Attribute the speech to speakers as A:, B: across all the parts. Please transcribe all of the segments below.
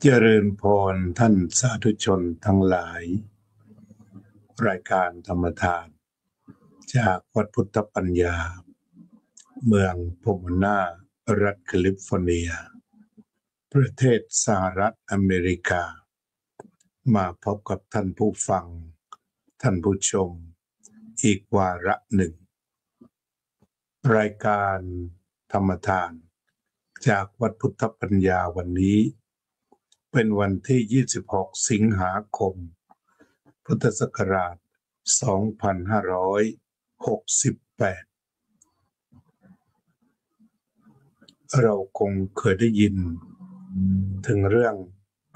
A: เจริญพรท่านสาธุชนทั้งหลายรายการธรรมทานจากวัดพุทธปัญญาเมืองโพโมนารัฐแคลิฟอร์เนียประเทศสหรัฐอเมริกามาพบกับท่านผู้ฟังท่านผู้ชมอีกวาระหนึ่งรายการธรรมทานจากวัดพุทธปัญญาวันนี้เป็นวันที่26สิงหาคมพุทธศักราช2568เราคงเคยได้ยินถึงเรื่อง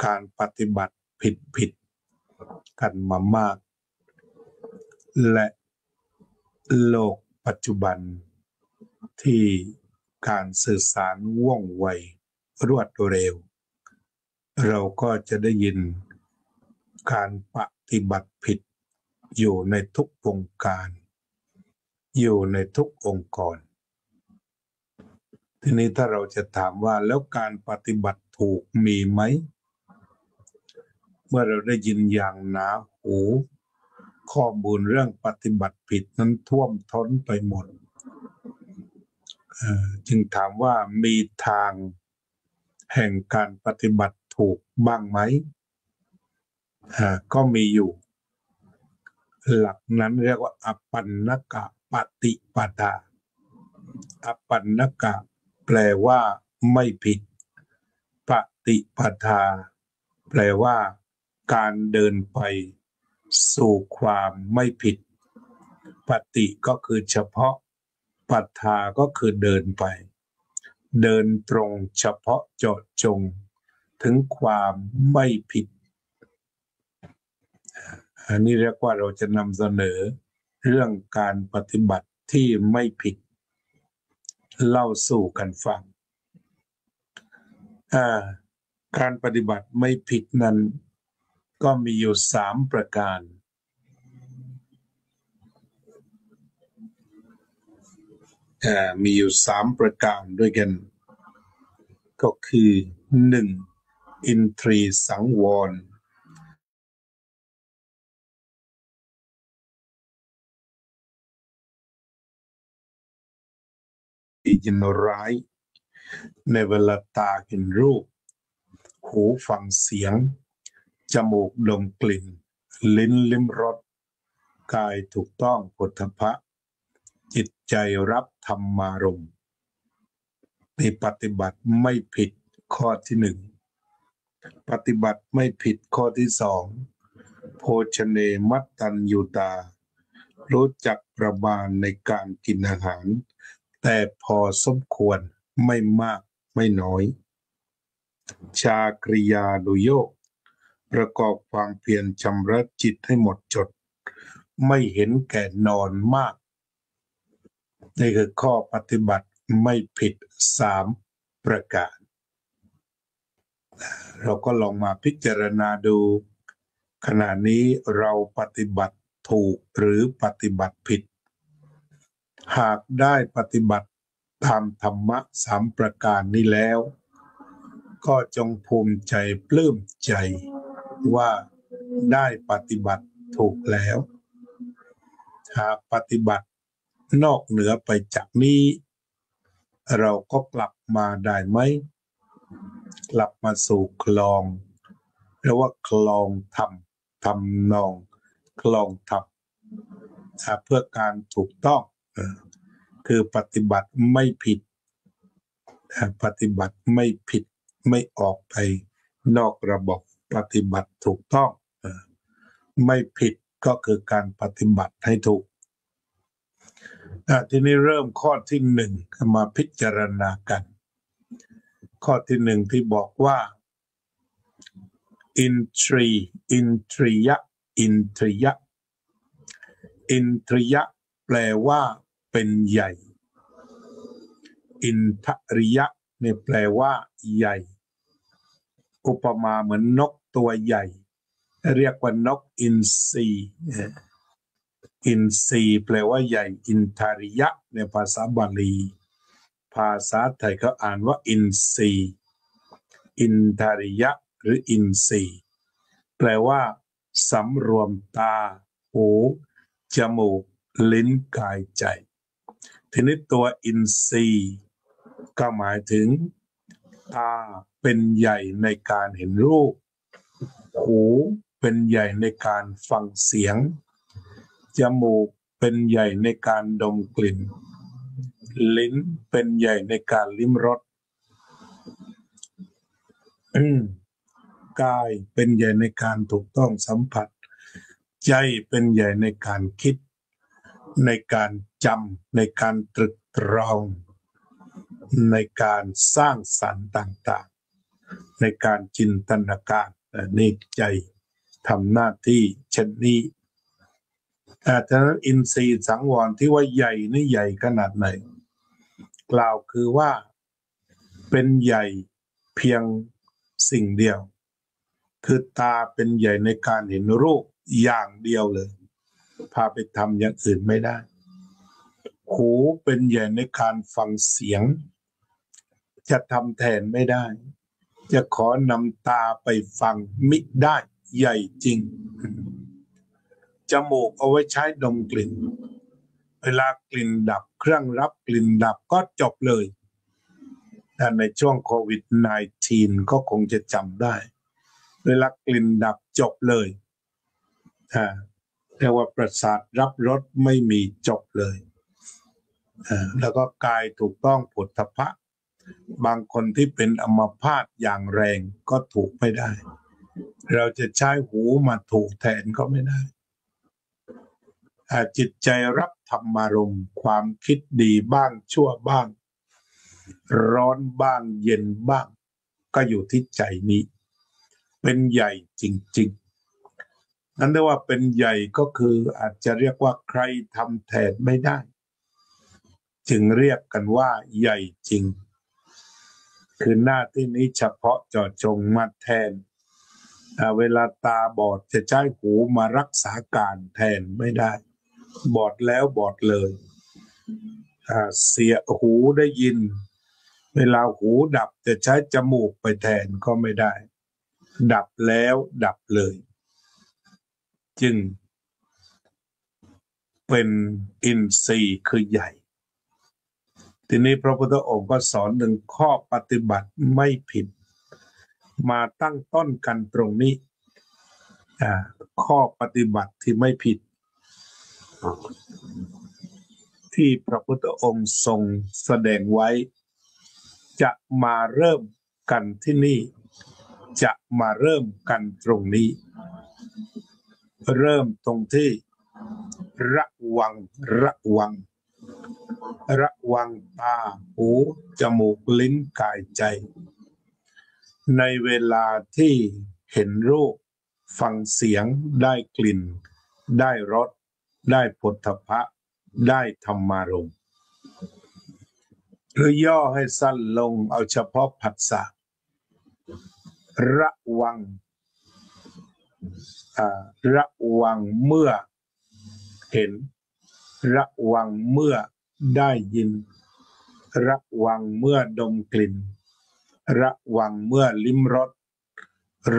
A: การปฏิบัติผิดกันมามากและโลกปัจจุบันที่การสื่อสารว่องไวรวดเร็วเราก็จะได้ยินการปฏิบัติผิดอยู่ในทุกวงการอยู่ในทุกองค์กรทีนี้ถ้าเราจะถามว่าแล้วการปฏิบัติถูกมีไหมเมื่อเราได้ยินอย่างหนาหูข้อมูลเรื่องปฏิบัติผิดนั้นท่วมท้นไปหมดจึงถามว่ามีทางแห่งการปฏิบัติถูกบ้างไหมก็มีอยู่หลักนั้นเรียกว่าอปันนกปฏิปทาอปันนกะแปลว่าไม่ผิดปฏิปทาแปลว่าการเดินไปสู่ความไม่ผิดปฏิก็คือเฉพาะปทาก็คือเดินไปเดินตรงเฉพาะเจาะจงถึงความไม่ผิดอันนี้เรียกว่าเราจะนำเสนอเรื่องการปฏิบัติที่ไม่ผิดเล่าสู่กันฟังการปฏิบัติไม่ผิดนั้นก็มีอยู่3ประการมีอยู่3ประการด้วยกันก็คือ1อินทรีย์สังวรยินร้ายในเวลาตาเห็นรูปหูฟังเสียงจมูกดมกลิ่นลิ้นลิ้มรสกายถูกต้องโผฏฐัพพะจิตใจรับธรรมารมณ์นี่ปฏิบัติไม่ผิดข้อที่1ปฏิบัติไม่ผิดข้อที่2โภชเนมัตตัญญูตารู้จักประมาณในการกินอาหารแต่พอสมควรไม่มากไม่น้อยชากริยานุโยคประกอบความเพียรชำระจิตให้หมดจดไม่เห็นแก่นอนมากนี่คือข้อปฏิบัติไม่ผิด3ประการเราก็ลองมาพิจารณาดูขณะนี้เราปฏิบัติถูกหรือปฏิบัติผิดหากได้ปฏิบัติตามธรรมะ3ประการนี้แล้วก็จงภูมิใจปลื้มใจว่าได้ปฏิบัติถูกแล้วหากปฏิบัตินอกเหนือไปจากนี้เราก็กลับมาได้ไหมกลับมาสู่คลองเรียกว่าคลองธรรมทำนองคลองธรรมเพื่อการถูกต้องคือปฏิบัติไม่ผิดปฏิบัติไม่ผิดไม่ออกไปนอกระบบปฏิบัติถูกต้องไม่ผิดก็คือการปฏิบัติให้ถูกทีนี้เริ่มข้อที่1มาพิจารณากันข้อที่1ที่บอกว่าอินทรียะแปลว่าเป็นใหญ่อินทริยะเนี่ยแปลว่าใหญ่อุปมาเหมือนนกตัวใหญ่เรียกว่านกอินทรีอินทรีแปลว่าใหญ่อินทริยะในภาษาบาลีภาษาไทยเขาอ่านว่าอินทรีอินทริยะ หรืออินทรีย์แปลว่าสำรวมตาหูจมูกลิ้นกายใจทีนี้ตัวอินทรีย์ก็หมายถึงตาเป็นใหญ่ในการเห็นรูปหูเป็นใหญ่ในการฟังเสียงจมูกเป็นใหญ่ในการดมกลิ่นลิ้นเป็นใหญ่ในการลิ้มรสกายเป็นใหญ่ในการถูกต้องสัมผัสใจเป็นใหญ่ในการคิดในการจำในการตรึกตรองในการสร้างสรรค์ต่างๆในการจินตนาการนี่ใจทำหน้าที่เช่นนี้ฉะนั้นอินทรีย์สังวรที่ว่าใหญ่นี่ใหญ่ขนาดไหนกล่าวคือว่าเป็นใหญ่เพียงสิ่งเดียวคือตาเป็นใหญ่ในการเห็นรูปอย่างเดียวเลยพาไปทำอย่างอื่นไม่ได้หูเป็นใหญ่ในการฟังเสียงจะทำแทนไม่ได้จะขอนำตาไปฟังมิได้ใหญ่จริงจมูกเอาไว้ใช้ดมกลิ่นเวลากลิ่นดับเครื่องรับกลิ่นดับก็จบเลยแต่ในช่วงโควิด -19 ก็คงจะจำได้เวลากลิ่นดับจบเลยเรียกว่าประสาทรับรสไม่มีจบเลยแล้วก็กายถูกต้องโผฏฐัพพะบางคนที่เป็นอัมพาตอย่างแรงก็ถูกไม่ได้เราจะใช้หูมาถูกแทนก็ไม่ได้จิตใจรับธรรมารมณ์ความคิดดีบ้างชั่วบ้างร้อนบ้างเย็นบ้างก็อยู่ที่ใจนี้เป็นใหญ่จริงๆนั่นเรียกว่าเป็นใหญ่ก็คืออาจจะเรียกว่าใครทำแทนไม่ได้จึงเรียกกันว่าใหญ่จริงคือหน้าที่นี้เฉพาะเจาะจงมาแทนเวลาตาบอดจะใช้หูมารักษาการแทนไม่ได้บอดแล้วบอดเลยเสียหูได้ยินเวลาหูดับจะใช้จมูกไปแทนก็ไม่ได้ดับแล้วดับเลยจึงเป็นอินทรีย์คือใหญ่ทีนี้พระพุทธองค์ก็สอนถึงข้อปฏิบัติไม่ผิดมาตั้งต้นกันตรงนี้ข้อปฏิบัติที่ไม่ผิดที่พระพุทธองค์ทรงแสดงไว้จะมาเริ่มกันที่นี่จะมาเริ่มกันตรงนี้เริ่มตรงที่ระวังระวังระวังตาหูจมูกลิ้นกายใจในเวลาที่เห็นรูปฟังเสียงได้กลิ่นได้รสได้โผฏฐัพพะได้ธรรมารมณ์หรือย่อให้สั้นลงเอาเฉพาะผัสสะระวังระวังเมื่อเห็นระวังเมื่อได้ยินระวังเมื่อดมกลิ่นระวังเมื่อลิ้มรส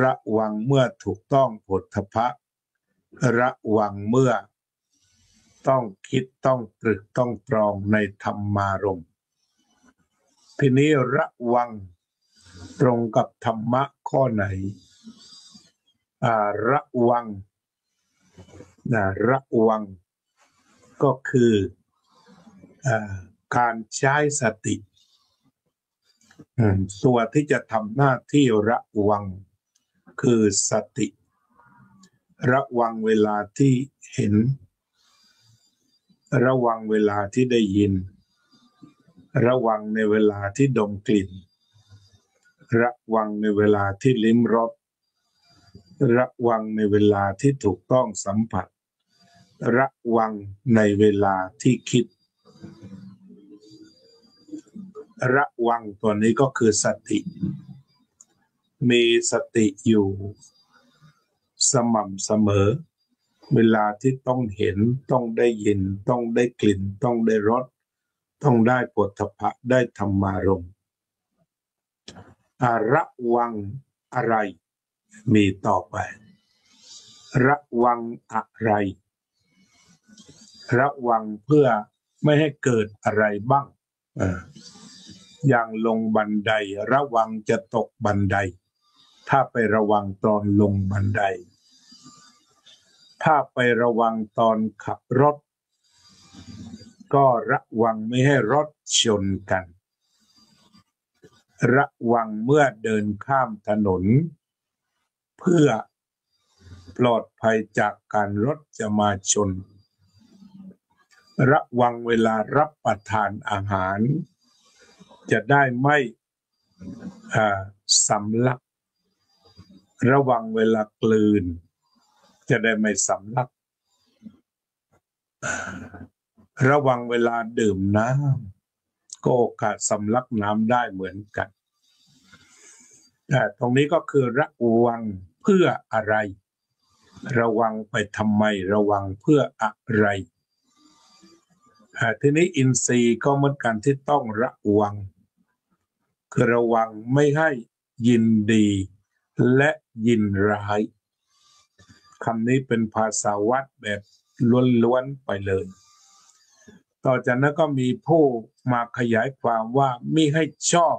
A: ระวังเมื่อถูกต้องโผฏฐัพพะระวังเมื่อต้องคิดต้องตรึกต้องตรองในธรรมารมณ์ทีนี้ระวังตรงกับธรรมะข้อไหนระวังระวังก็คือการใช้สติตัวที่จะทำหน้าที่ระวังคือสติระวังเวลาที่เห็นระวังเวลาที่ได้ยินระวังในเวลาที่ดมกลิ่นระวังในเวลาที่ลิ้มรสระวังในเวลาที่ถูกต้องสัมผัสระวังในเวลาที่คิดระวังตัวนี้ก็คือสติมีสติอยู่สม่ำเสมอเวลาที่ต้องเห็นต้องได้ยินต้องได้กลิ่นต้องได้รสต้องได้โผฏฐัพพะได้ธรรมารมณ์ระวังอะไร มีต่อไประวังอะไรระวังเพื่อไม่ให้เกิดอะไรบ้างอย่างลงบันไดระวังจะตกบันไดถ้าไประวังตอนลงบันไดถ้าไประวังตอนขับรถก็ระวังไม่ให้รถชนกันระวังเมื่อเดินข้ามถนนเพื่อปลอดภัยจากการรถจะมาชนระวังเวลารับประทานอาหารจะได้ไม่สำลักระวังเวลากลืนจะได้ไม่สำลักระวังเวลาดื่มน้ำก็โอกาสสำลักน้ำได้เหมือนกันตรงนี้ก็คือระวังเพื่ออะไรระวังไปทำไมระวังเพื่ออะไรทีนี้อินทรีย์ก็เหมือนกันที่ต้องระวังคือระวังไม่ให้ยินดีและยินร้ายคำนี้เป็นภาษาวัดแบบล้วนๆไปเลยต่อจากนั้นก็มีผู้มาขยายความว่ามิให้ชอบ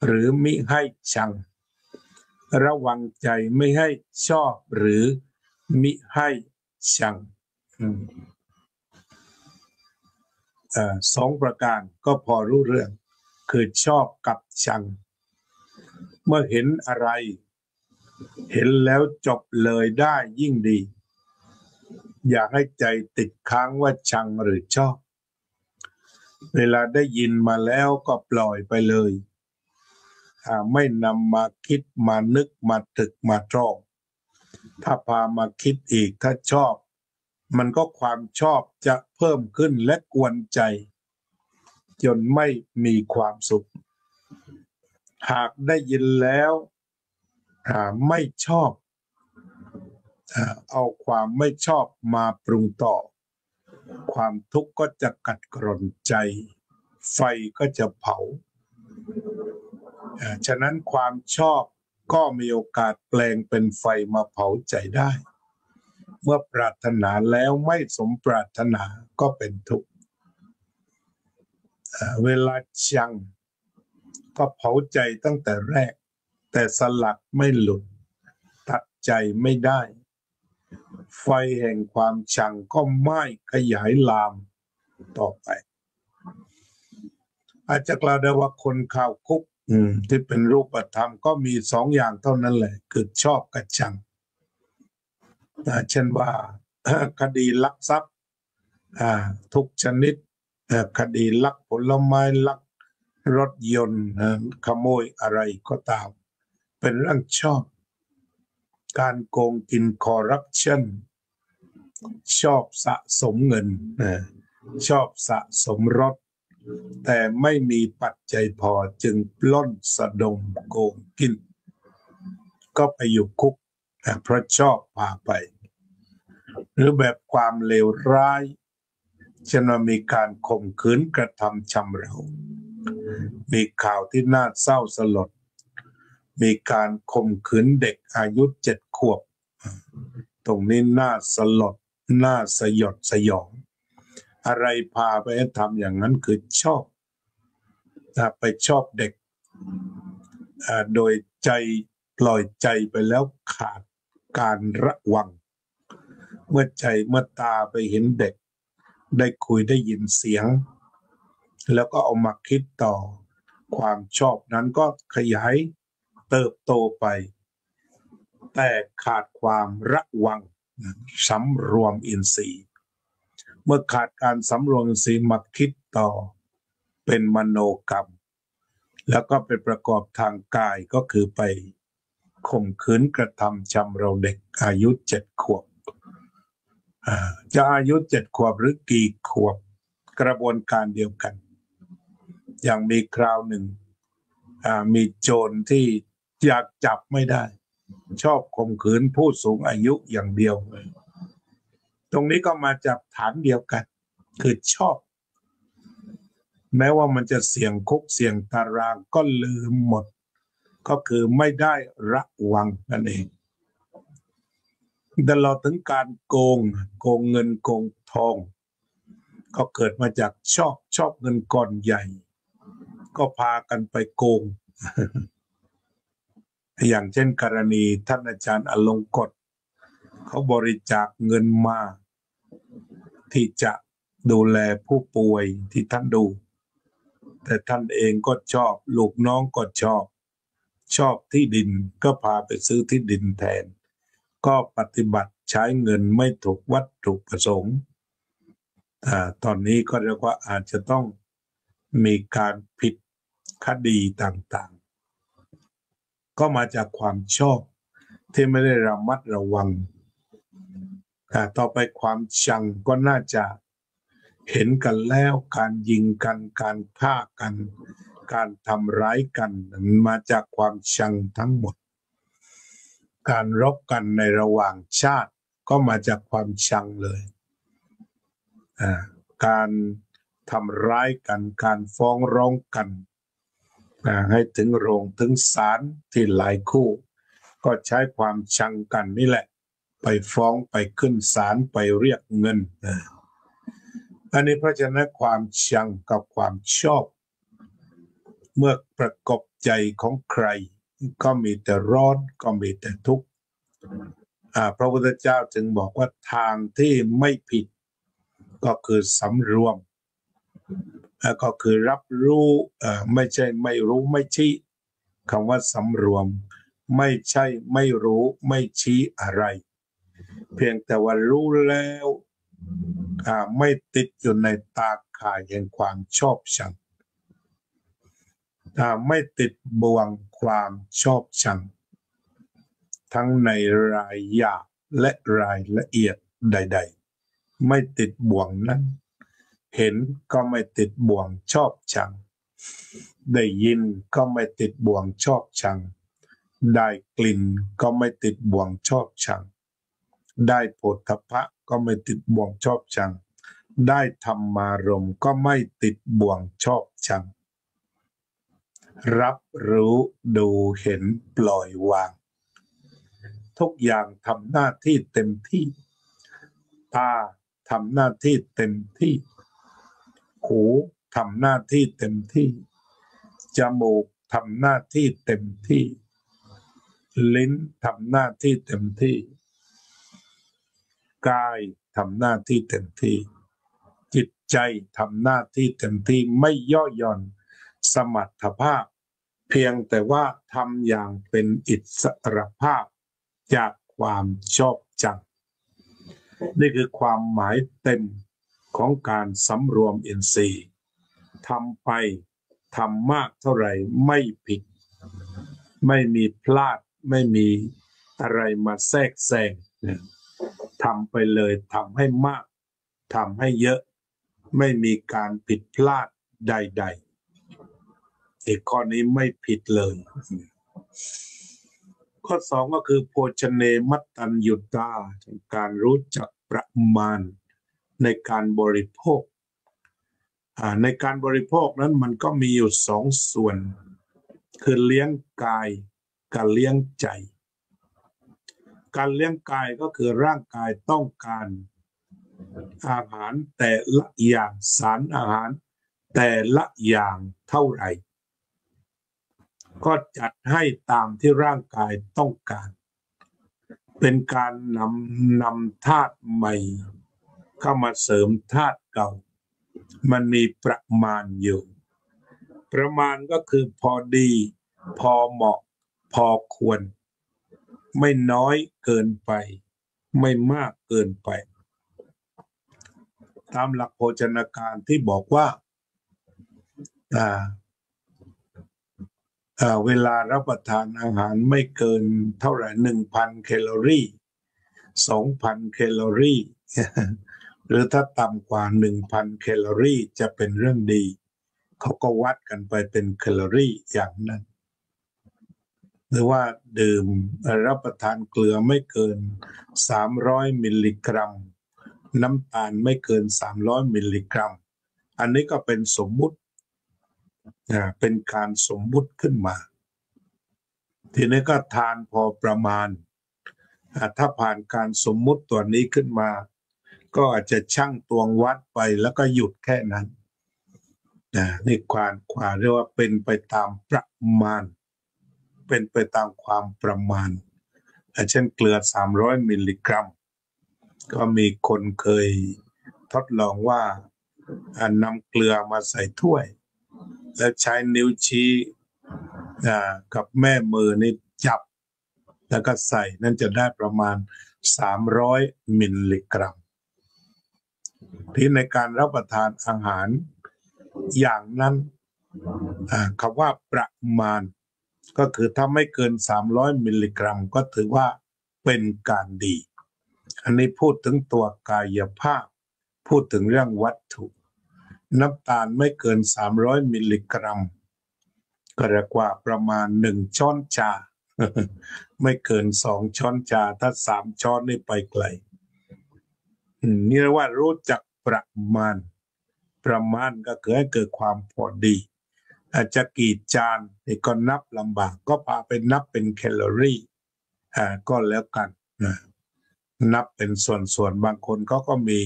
A: หรือมิให้ชังระวังใจไม่ให้ชอบหรือมิให้ชังสองประการก็พอรู้เรื่องคือชอบกับชังเมื่อเห็นอะไรเห็นแล้วจบเลยได้ยิ่งดีอย่าให้ใจติดค้างว่าชังหรือชอบเวลาได้ยินมาแล้วก็ปล่อยไปเลยไม่นำมาคิดมานึกมาตึกมาตรองถ้าพามาคิดอีกถ้าชอบมันก็ความชอบจะเพิ่มขึ้นและกวนใจจนไม่มีความสุขหากได้ยินแล้วไม่ชอบเอาความไม่ชอบมาปรุงต่อความทุกข์ก็จะกัดกร่อนใจไฟก็จะเผาฉะนั้นความชอบก็มีโอกาสแปลงเป็นไฟมาเผาใจได้เมื่อปรารถนาแล้วไม่สมปรารถนาก็เป็นทุกข์เวลาชังก็เผาใจตั้งแต่แรกแต่สลัดไม่หลุดตัดใจไม่ได้ไฟแห่งความชังก็ไหม้ขยายลามต่อไปอาจจะกล่าวได้ว่าคนข่าวคุกที่เป็นรูปธรรมก็มีสองอย่างเท่านั้นแหละคือชอบกับชังเช่นว่าคดีลักทรัพย์ทุกชนิดคดีลักผลไม้ลักรถยนต์ขโมยอะไรก็ตามเป็นเรื่องชอบการโกงกินคอร์รัปชันชอบสะสมเงินชอบสะสมรถแต่ไม่มีปัจจัยพอจึงปล้นสะดมโกงกินก็ไปอยู่คุกเพราะชอบพาไปหรือแบบความเลวร้ายเช่นว่ามีการข่มขืนกระทำชำเรามีข่าวที่น่าเศร้าสลดมีการข่มขืนเด็กอายุ7 ขวบตรงนี้น่าสลดน่าสยดสยองอะไรพาไปทำอย่างนั้นคือชอบไปชอบเด็กโดยใจปล่อยใจไปแล้วขาดการระวังเมื่อตาไปเห็นเด็กได้คุยได้ยินเสียงแล้วก็เอามาคิดต่อความชอบนั้นก็ขยายเติบโตไปแต่ขาดความระวังสำรวมอินทรีย์เมื่อขาดการสำรวมอินทรีย์มาคิดต่อเป็นมโนกรรมแล้วก็ไปประกอบทางกายก็คือไปข่มขืนกระทำชำเราเด็กอายุ7 ขวบจะอายุ7 ขวบหรือกี่ขวบกระบวนการเดียวกันอย่างมีคราวหนึ่งมีโจรที่อยากจับไม่ได้ชอบข่มขืนผู้สูงอายุอย่างเดียวตรงนี้ก็มาจากฐานเดียวกันคือชอบแม้ว่ามันจะเสี่ยงคุกเสี่ยงตารางก็ลืมหมดก็คือไม่ได้ระวังนั่นเอง ตลอดถึงการโกงเงินโกงทองก็เกิดมาจากชอบเงินก้อนใหญ่ก็พากันไปโกง อย่างเช่นกรณีท่านอาจารย์อลงกฎเขาบริจาคเงินมาที่จะดูแลผู้ป่วยที่ท่านดูแต่ท่านเองก็ชอบลูกน้องก็ชอบที่ดินก็พาไปซื้อที่ดินแทนก็ปฏิบัติใช้เงินไม่ถูกวัตถุประสงค์ตอนนี้ก็เรียกว่าอาจจะต้องมีการผิดคดีต่างๆก็มาจากความชอบที่ไม่ได้ระมัดระวังต่อไปความชังก็น่าจะเห็นกันแล้วการยิงกันการฆ่ากันการทำร้ายกันมาจากความชังทั้งหมดการรบกันในระหว่างชาติก็มาจากความชังเลยการทำร้ายกันการฟ้องร้องกันให้ถึงโรงถึงศาลที่หลายคู่ก็ใช้ความชังกันนี่แหละไปฟ้องไปขึ้นศาลไปเรียกเงินอันนี้เพราะฉะนั้นความชังกับความชอบเมื่อประกบใจของใครก็มีแต่ร้อนก็มีแต่ทุกข์พระพุทธเจ้าจึงบอกว่าทางที่ไม่ผิดก็คือสำรวมก็คือรับรู้ไม่ใช่ไม่รู้ไม่ชี้คำว่าสำรวมไม่ใช่ไม่รู้ไม่ชี้อะไรเพียงแต่ว่ารู้แล้วไม่ติดอยู่ในตาข่ายแห่งความชอบชังไม่ติดบ่วงความชอบชังทั้งในรายหยาบและรายละเอียดใดๆไม่ติดบ่วงนั้นเห็นก็ไม่ติดบ่วงชอบชังได้ยินก็ไม่ติดบ่วงชอบชังได้กลิ่นก็ไม่ติดบ่วงชอบชังได้โผฏฐัพพะก็ไม่ติดบ่วงชอบชังได้ธรรมารมณ์ก็ไม่ติดบ่วงชอบชังรับรู้ดูเห็นปล่อยวางทุกอย่างทำหน้าที่เต็มที่ตาทำหน้าที่เต็มที่หูทำหน้าที่เต็มที่จมูกทำหน้าที่เต็มที่ลิ้นทำหน้าที่เต็มที่กายทำหน้าที่เต็มที่จิตใจทำหน้าที่เต็มที่ไม่ย่อหย่อนสมรรถภาพเพียงแต่ว่าทำอย่างเป็นอิสรภาพจากความชอบชังนี่คือความหมายเต็มของการสำรวมอินทรีย์ทำไปทำมากเท่าไหร่ไม่ผิดไม่มีพลาดไม่มีอะไรมาแทรกแซงทำไปเลยทำให้มากทำให้เยอะไม่มีการผิดพลาดใดๆอีกข้อนี้ไม่ผิดเลยข้อสองก็คือโภชเนมัตตัญญูตาการรู้จักประมาณในการบริโภคในการบริโภคนั้นมันก็มีอยู่สองส่วนคือเลี้ยงกายกับเลี้ยงใจการเลี้ยงกายก็คือร่างกายต้องการอาหารแต่ละอย่างสารอาหารแต่ละอย่างเท่าไหร่ก็จัดให้ตามที่ร่างกายต้องการเป็นการนำธาตุใหม่เข้ามาเสริมธาตุเก่ามันมีประมาณอยู่ประมาณก็คือพอดีพอเหมาะพอควรไม่น้อยเกินไปไม่มากเกินไปตามหลักโภชนาการที่บอกว่าเวลารับประทานอาหารไม่เกินเท่าไหร่ 1,000 แคลอรี่ 2,000 แคลอรี่ หรือถ้าต่ำกว่า 1,000 แคลอรี่จะเป็นเรื่องดีเขาก็วัดกันไปเป็นแคลอรี่อย่างนั้นหรือว่าดื่มรับประทานเกลือไม่เกิน300มิลลิกรัมน้ำตาลไม่เกิน300มิลลิกรัมอันนี้ก็เป็นสมมุติเป็นการสมมุติขึ้นมาทีนี้ก็ทานพอประมาณ ถ้าผ่านการสมมุติตัวนี้ขึ้นมาก็อาจจะชั่งตวงวัดไปแล้วก็หยุดแค่นั้นนี่ความเรียกว่าเป็นไปตามประมาณเป็นไปตามความประมาณเช่นเกลือ300มิลลิกรัมก็มีคนเคยทดลองว่านำเกลือมาใส่ถ้วยแล้วใช้นิ้วชี้กับแม่มือนี่จับแล้วก็ใส่นั่นจะได้ประมาณ300มิลลิกรัมที่ในการรับประทานอาหารอย่างนั้นคำว่าประมาณก็คือถ้าไม่เกิน300มิลลิกรัมก็ถือว่าเป็นการดีอันนี้พูดถึงตัวกายภาพพูดถึงเรื่องวัตถุน้ำตาลไม่เกิน300มิลลิกรัมก็เรียกว่าประมาณ1ช้อนชาไม่เกิน2ช้อนชาถ้า3ช้อนนี่ไปไกลนี่เรียกว่ารู้จักประมาณก็คือให้เกิดความพอดีอาจจะกี่จานนี่ก็นับลำบากก็พาไปนับเป็นแคลอรี่ก็แล้วกันนับเป็นส่วนบางคนก็มี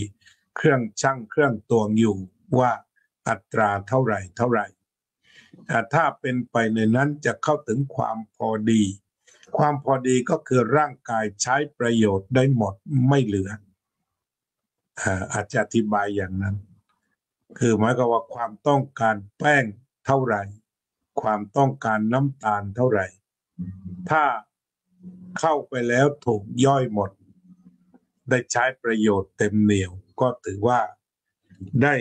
A: เครื่องชั่งเครื่องตวงอยู่ว่าอัตราเท่าไหร่ถ้าเป็นไปในนั้นจะเข้าถึงความพอดีความพอดีก็คือร่างกายใช้ประโยชน์ได้หมดไม่เหลืออาจจะอธิบายอย่างนั้นคือหมายความว่าความต้องการแป้งเท่าไหร่ความต้องการน้ำตาลเท่าไหร่ถ้าเข้าไปแล้วถูกย่อยหมดได้ใช้ประโยชน์เต็มเหนี่ยวก็ถือว่าได้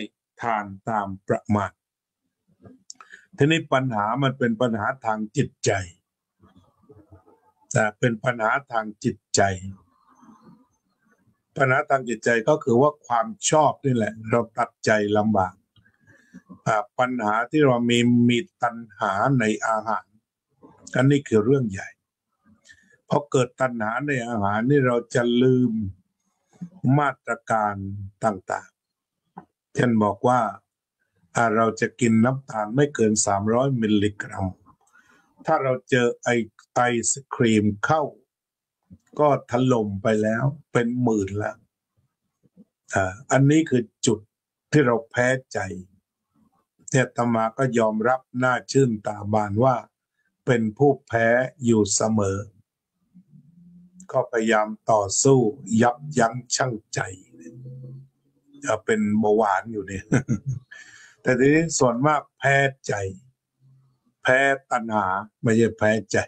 A: ทานตามประมาณทีนี้ปัญหามันเป็นปัญหาทางจิตใจแต่เป็นปัญหาทางจิตใจปัญหาทางจิตใจก็คือว่าความชอบนี่แหละเราตัดใจลำบากปัญหาที่เรามีตัณหาในอาหารอันนี้คือเรื่องใหญ่พอเกิดตัณหาในอาหารนี่เราจะลืมมาตรการต่างๆเช่นบอกว่าเราจะกินน้ำตาลไม่เกิน300มิลลิกรัมถ้าเราเจอไอศครีมเข้าก็ถล่มไปแล้วเป็นหมื่นแล้วอันนี้คือจุดที่เราแพ้ใจอาตมาก็ยอมรับหน้าชื่นตาบานว่าเป็นผู้แพ้อยู่เสมอก็พยายามต่อสู้ยับยั้งชั่งใจเป็นเบาหวานอยู่เนี่ยแต่ทีนี้ส่วนมากแพ้ใจแพ้ตัณหาไม่ใช่แพ้ใจ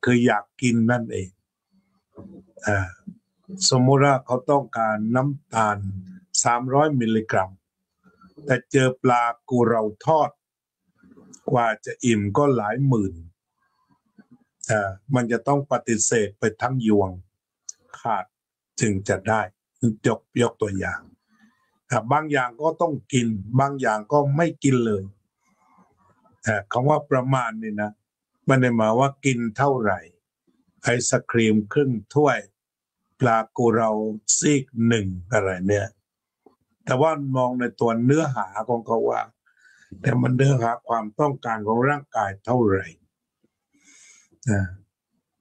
A: คืออยากกินนั่นเองสมมติว่าเขาต้องการน้ำตาล300มิลลิกรัมแต่เจอปลากุเราทอดกว่าจะอิ่มก็หลายหมื่นมันจะต้องปฏิเสธไปทั้งยวงขาดจึงจะได้ยกตัวอย่างบางอย่างก็ต้องกินบางอย่างก็ไม่กินเลยคำว่าประมาณนี่นะมันได้หมายว่ากินเท่าไหร่ไอศครีมครึ่งถ้วยปลากุเราซีกหนึ่งอะไรเนี่ยแต่ว่ามองในตัวเนื้อหาของเขาว่าแต่มันเนื้อหาความต้องการของร่างกายเท่าไหร่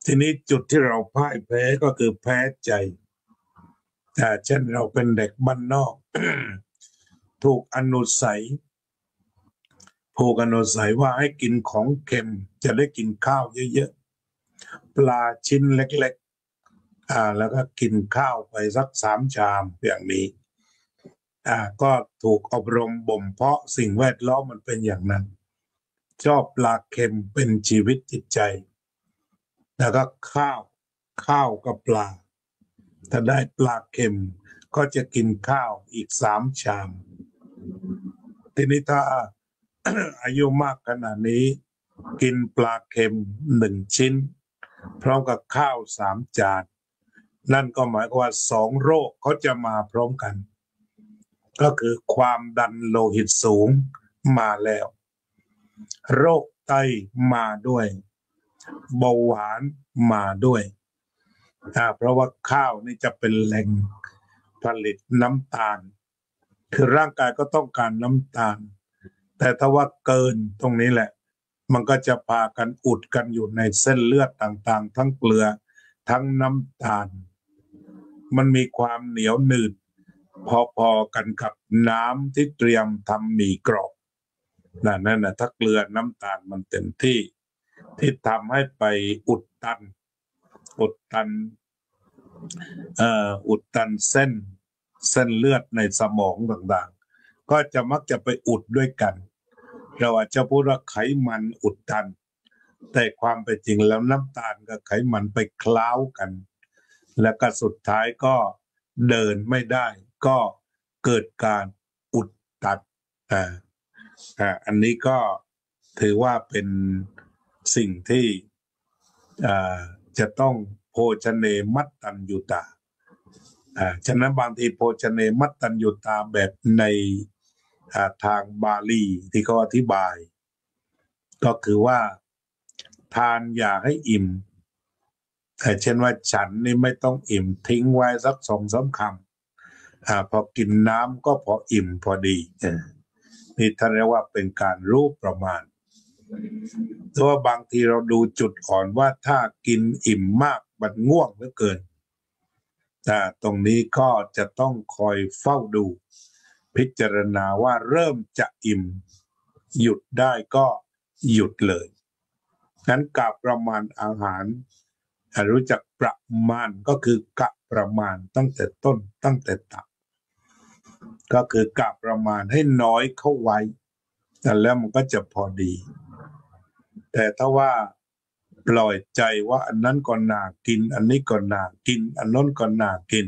A: ทีนี้จุดที่เราพ่ายแพ้ก็คือแพ้ใจเช่นเราเป็นเด็กบ้านนอก ถูกอนุสัยว่าให้กินของเค็มจะได้กินข้าวเยอะๆปลาชิ้นเล็กๆแล้วก็กินข้าวไปสัก3 ชามอย่างนี้ก็ถูกอบรมบ่มเพาะสิ่งแวดล้อมมันเป็นอย่างนั้นชอบปลาเค็มเป็นชีวิตจิตใจแล้วก็ข้าวกับปลาถ้าได้ปลาเค็มก็จะกินข้าวอีก3 ชามทีนี้ถ้า อายุมากขนาดนี้กินปลาเค็ม1 ชิ้นพร้อมกับข้าว3 จานนั่นก็หมายความว่า2 โรคเขาจะมาพร้อมกันก็คือความดันโลหิตสูงมาแล้วโรคไตมาด้วยเบาหวานมาด้วยเพราะว่าข้าวนี่จะเป็นแหล่งผลิตน้ำตาลคือร่างกายก็ต้องการน้ำตาลแต่ถ้าว่าเกินตรงนี้แหละมันก็จะพากันอุดกันอยู่ในเส้นเลือดต่างๆทั้งเกลือ ทั้งน้ำตาลมันมีความเหนียวหนืดพอๆกันกับน้ำที่เตรียมทำหมี่กรอบนั่นนะถ้าเกลือน้ำตาลมันเต็มที่ทำให้ไปอุดตันอุดตันเส้นเลือดในสมองต่างๆก็จะมักจะไปอุดด้วยกันเราอาจจะพูดว่าไขมันอุดตันแต่ความเป็นจริงแล้วน้ำตาลกับไขมันไปเคล้ากันแล้วก็สุดท้ายก็เดินไม่ได้ก็เกิดการอุดตันอันนี้ก็ถือว่าเป็นสิ่งที่จะต้องโภชเนมัตตัญญูตาฉะนั้นบางทีโภชเนมัตตัญญูตาแบบในทางบาลีที่เขาอธิบายก็คือว่าทานอย่าให้อิ่มเช่นว่าฉันนี่ไม่ต้องอิ่มทิ้งไว้สัก2-3 คำพอกินน้ำก็พออิ่มพอดีนี่ท่านเรียกว่าเป็นการรู้ประมาณเพราะว่าบางทีเราดูจุดอ่อนว่าถ้ากินอิ่มมากมันง่วงเหลือเกินตรงนี้ก็จะต้องคอยเฝ้าดูพิจารณาว่าเริ่มจะอิ่มหยุดได้ก็หยุดเลยงั้นกะประมาณอาหารรู้จักประมาณก็คือกะประมาณตั้งแต่ต้นตั้งแต่ตักก็คือกะประมาณให้น้อยเข้าไว้แล้วมันก็จะพอดีแต่ถ้าว่าปล่อยใจว่าอันนั้นก็น่ากินอันนี้ก็น่ากินอันนั้นก็น่ากิน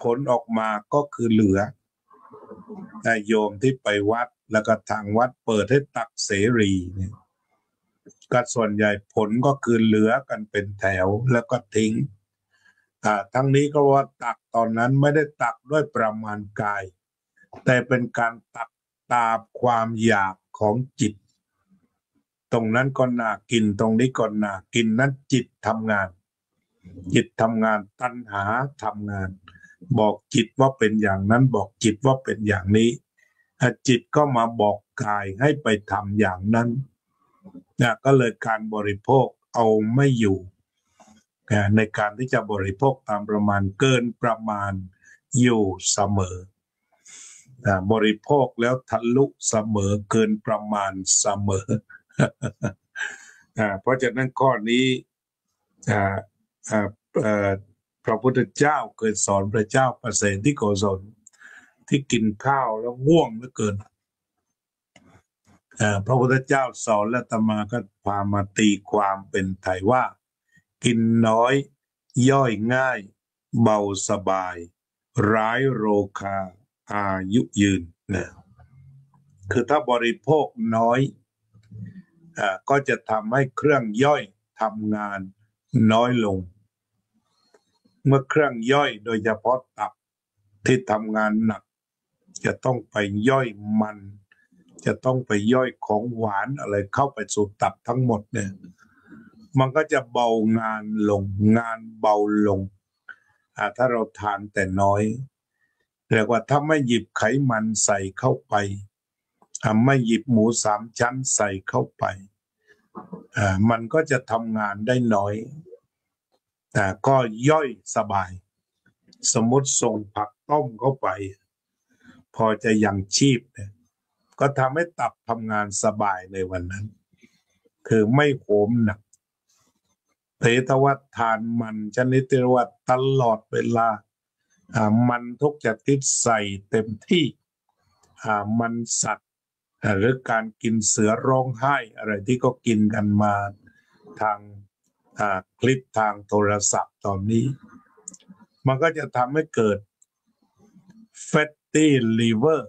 A: ผลออกมาก็คือเหลือโยมที่ไปวัดแล้วก็ทางวัดเปิดให้ตักเสรีเนี่ยก็ส่วนใหญ่ผลก็คือเหลือกันเป็นแถวแล้วก็ทิ้งทั้งนี้ก็ว่าตักตอนนั้นไม่ได้ตักด้วยประมาณกายแต่เป็นการตักตามความอยากของจิตตรงนั้นก็น่ากินตรงนี้ก็น่ากินนั้นจิตทำงานตัณหาทำงานบอกจิตว่าเป็นอย่างนั้นบอกจิตว่าเป็นอย่างนี้จิตก็มาบอกกายให้ไปทำอย่างนั้นก็เลยการบริโภคเอาไม่อยู่ในการที่จะบริโภคตามประมาณเกินประมาณอยู่เสมอบริโภคแล้วทะลุเสมอเกินประมาณเสมอเพราะฉะนั้นข้อนี้พระพุทธเจ้าเคยสอนพระเจ้าประเสนที่โกศลที่กินข้าวแล้วง่วงเหลือเกินพระพุทธเจ้าสอนและอาตมาก็พามาตีความเป็นไทยว่ากินน้อยย่อยง่ายเบาสบายร้ายโรคาอายุยืนนะคือถ้าบริโภคน้อยก็จะทำให้เครื่องย่อยทำงานน้อยลงเมื่อเครื่องย่อยโดยเฉพาะตับที่ทำงานหนักจะต้องไปย่อยมันจะต้องไปย่อยของหวานอะไรเข้าไปสู่ตับทั้งหมดเนี่ยมันก็จะเบางานลงงานเบาลงถ้าเราทานแต่น้อยเรียกว่าถ้าไม่หยิบไขมันใส่เข้าไปไม่หยิบหมู3 ชั้นใส่เข้าไปมันก็จะทำงานได้น้อยแต่ก็ย่อยสบายสมมติส่งผักต้มเข้าไปพอจะยังชีพเนี่ยก็ทำให้ตับทำงานสบายในวันนั้นคือไม่โหมหนักแต่ถ้าว่าทานมันชนิดที่ว่าตลอดเวลามันทุกชนิดใส่เต็มที่มันสัตว์หรือการกินเสือร้องไห้อะไรที่ก็กินกันมาทางคลิปทางโทรศัพท์ตอนนี้มันก็จะทำให้เกิด fatty liver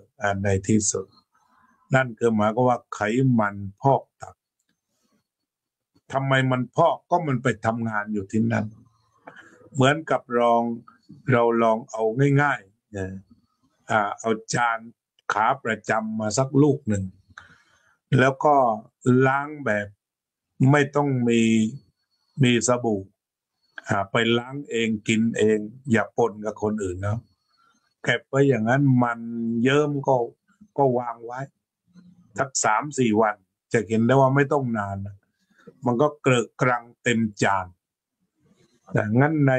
A: ในที่สุดนั่นคือหมายก็ว่าไขมันพอกตับทำไมมันพอกก็มันไปทำงานอยู่ที่นั่นเหมือนกับเราลองเอาง่ายๆเอาจานขาประจำมาสักลูกหนึ่งแล้วก็ล้างแบบไม่ต้องมีสบู่ไปล้างเองกินเองอย่าปนกับคนอื่นเนาะเก็บไว้อย่างนั้นมันเยิ้มก็วางไว้สัก3-4 วันจะเห็นได้ว่าไม่ต้องนานมันก็เกลอะกรังเต็มจาน งั้นใน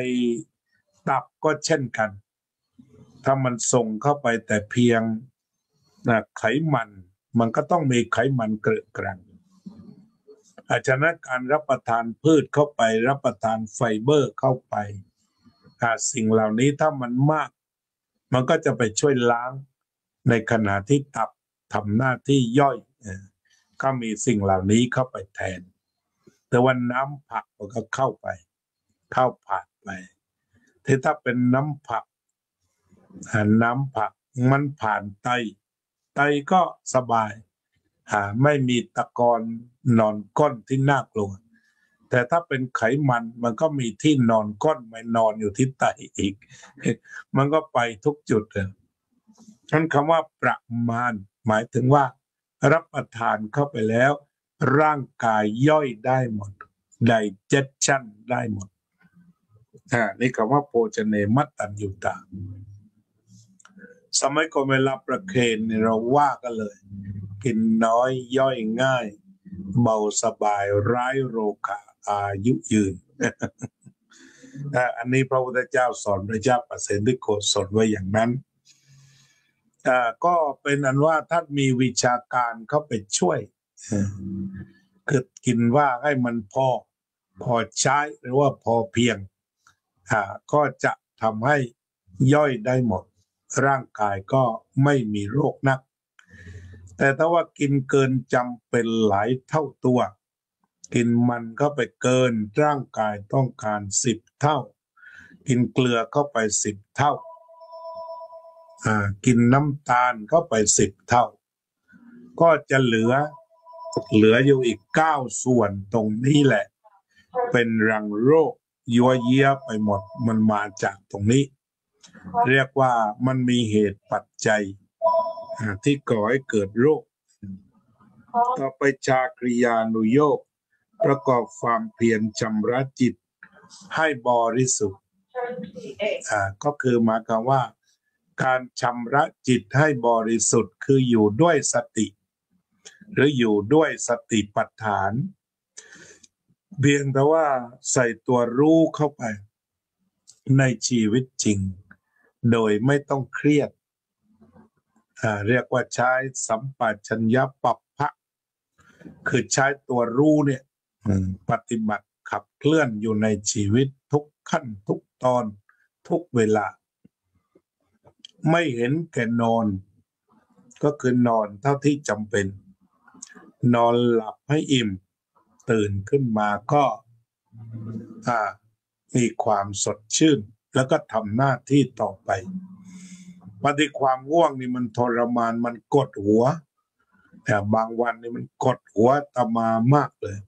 A: ตับก็เช่นกันถ้ามันส่งเข้าไปแต่เพียงไขมันก็ต้องมีไขมันเกลือกรังฉะนั้นการรับประทานพืชเข้าไปรับประทานไฟเบอร์เข้าไปสิ่งเหล่านี้ถ้ามันมากมันก็จะไปช่วยล้างในขณะที่ตับทำหน้าที่ย่อยก็มีสิ่งเหล่านี้เข้าไปแทนแต่ว่าน้ำผักมันก็เข้าผ่านไปถ้าเป็นน้ำผักมันผ่านไตก็สบายไม่มีตะกอนนอนก้นที่น่ากลัวแต่ถ้าเป็นไขมันก็มีที่นอนก้นไม่นอนอยู่ที่ไตอีกมันก็ไปทุกจุดเลยนั่นคำว่าประมาณหมายถึงว่ารับประทานเข้าไปแล้วร่างกายย่อยได้หมดdigestionได้หมดนี่คำว่าโภชเนมัตตัญญูตาสมัยก่อนเวลาประเคนเราว่ากันเลยกินน้อยย่อยง่ายเบาสบายไร้โรคอายุยืนอันนี้พระพุทธเจ้าสอนพระเจ้าปเสนทิโกศลไว้อย่างนั้นก็เป็นอันว่าท่านมีวิชาการเข้าไปช่วยคือกินว่าให้มันพอใช้หรือว่าพอเพียงก็จะทำให้ย่อยได้หมดร่างกายก็ไม่มีโรคนักแต่ถ้าว่ากินเกินจำเป็นหลายเท่าตัวกินมันเข้าไปเกินร่างกายต้องการ10 เท่ากินเกลือเข้าไป10 เท่ากินน้ำตาลเข้าไป10 เท่าก็จะเหลืออยู่อีก9 ส่วนตรงนี้แหละเป็นรังโรคยั่วเยี้ยไปหมดมันมาจากตรงนี้เรียกว่ามันมีเหตุปัจจัยที่ก่อให้เกิดโรคต่อไปชากริยานุโยคประกอบความเพียรชำระจิตให้บริสุทธิ์ก็คือหมายความว่าการชำระจิตให้บริสุทธิ์คืออยู่ด้วยสติหรืออยู่ด้วยสติปัฏฐานเพียงแต่ว่าใส่ตัวรู้เข้าไปในชีวิตจริงโดยไม่ต้องเครียดเรียกว่าใช้สัมปชัญญะปัปพะคือใช้ตัวรู้เนี่ยปฏิบัติขับเคลื่อนอยู่ในชีวิตทุกขั้นทุกตอนทุกเวลาไม่เห็นแก่นอนก็คือนอนเท่าที่จำเป็นนอนหลับให้อิ่มตื่นขึ้นมาก็มีความสดชื่นแล้วก็ทำหน้าที่ต่อไปปฏิความง่วงนี่มันทรมานมันกดหัวแต่บางวันนี่มันกดหัวตามามากเลย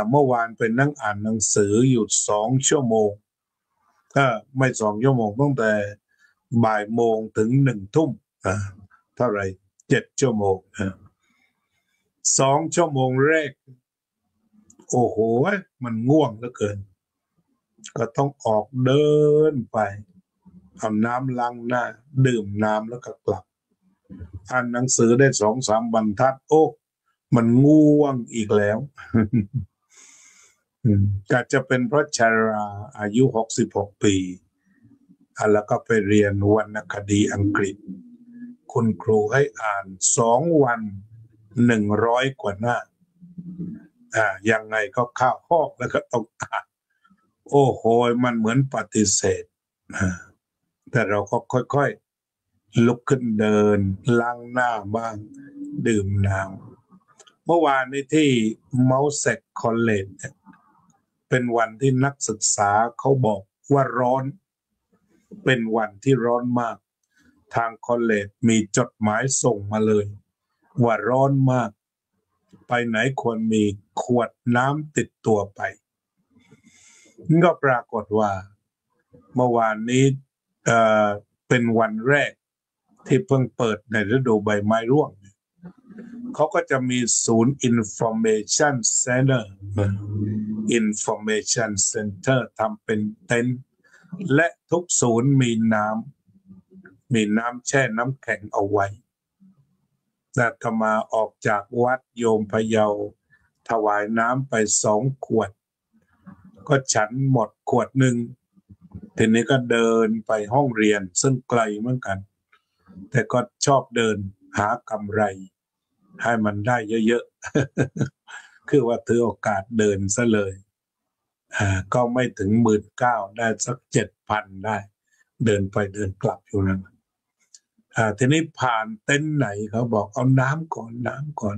A: เมื่อวานเป็นนั่งอ่านหนังสืออยู่2 ชั่วโมงไม่2 ชั่วโมงตั้งแต่บ่ายโมงถึง1 ทุ่มเท่าไหร่7 ชั่วโมง2 ชั่วโมงแรกโอ้โหมันง่วงเหลือเกินก็ต้องออกเดินไปเอาน้ำล้างหน้าดื่มน้ำแล้วก็กลับอ่านหนังสือได้2-3 บรรทัดโอ้มันง่วงอีกแล้วก็จะเป็นเพราะชราอายุ66 ปีแล้วก็ไปเรียนวรรณคดีอังกฤษคุณครูให้อ่าน2 วัน100 กว่าหน้ายังไงก็เข้าห้องแล้วก็ต้องอ่านโอ้โหมันเหมือนปฏิเสธแต่เราก็ค่อยๆลุกขึ้นเดินล้างหน้าบ้างดื่มน้ำเมื่อวานนี้ที่เมาส์เซกคอลเลจเป็นวันที่นักศึกษาเขาบอกว่าร้อนเป็นวันที่ร้อนมากทางคอลเลจมีจดหมายส่งมาเลยว่าร้อนมากไปไหนควรมีขวดน้ำติดตัวไปก็ปรากฏว่าเมื่อวานนี้เป็นวันแรกที่เพิ่งเปิดในฤดูใบไม้ร่วงเขาก็จะมีศูนย์ Information Center ทำเป็นเต็นท์และทุกศูนย์มีน้ำแช่น้ำแข็งเอาไว้อาตมาออกจากวัดโยมพะเยาถวายน้ำไป2 ขวด ก็ฉันหมดขวดหนึ่งทีนี้ก็เดินไปห้องเรียนซึ่งไกลเหมือนกันแต่ก็ชอบเดินหากำไรให้มันได้เยอะๆคือว่าถือโอกาสเดินซะเลยก็ไม่ถึง19,000ได้สัก7,000ได้เดินไปเดินกลับอยู่นั้นทีนี้ผ่านเต็นท์ไหนเขาบอกเอาน้ำก่อนน้ำก่อน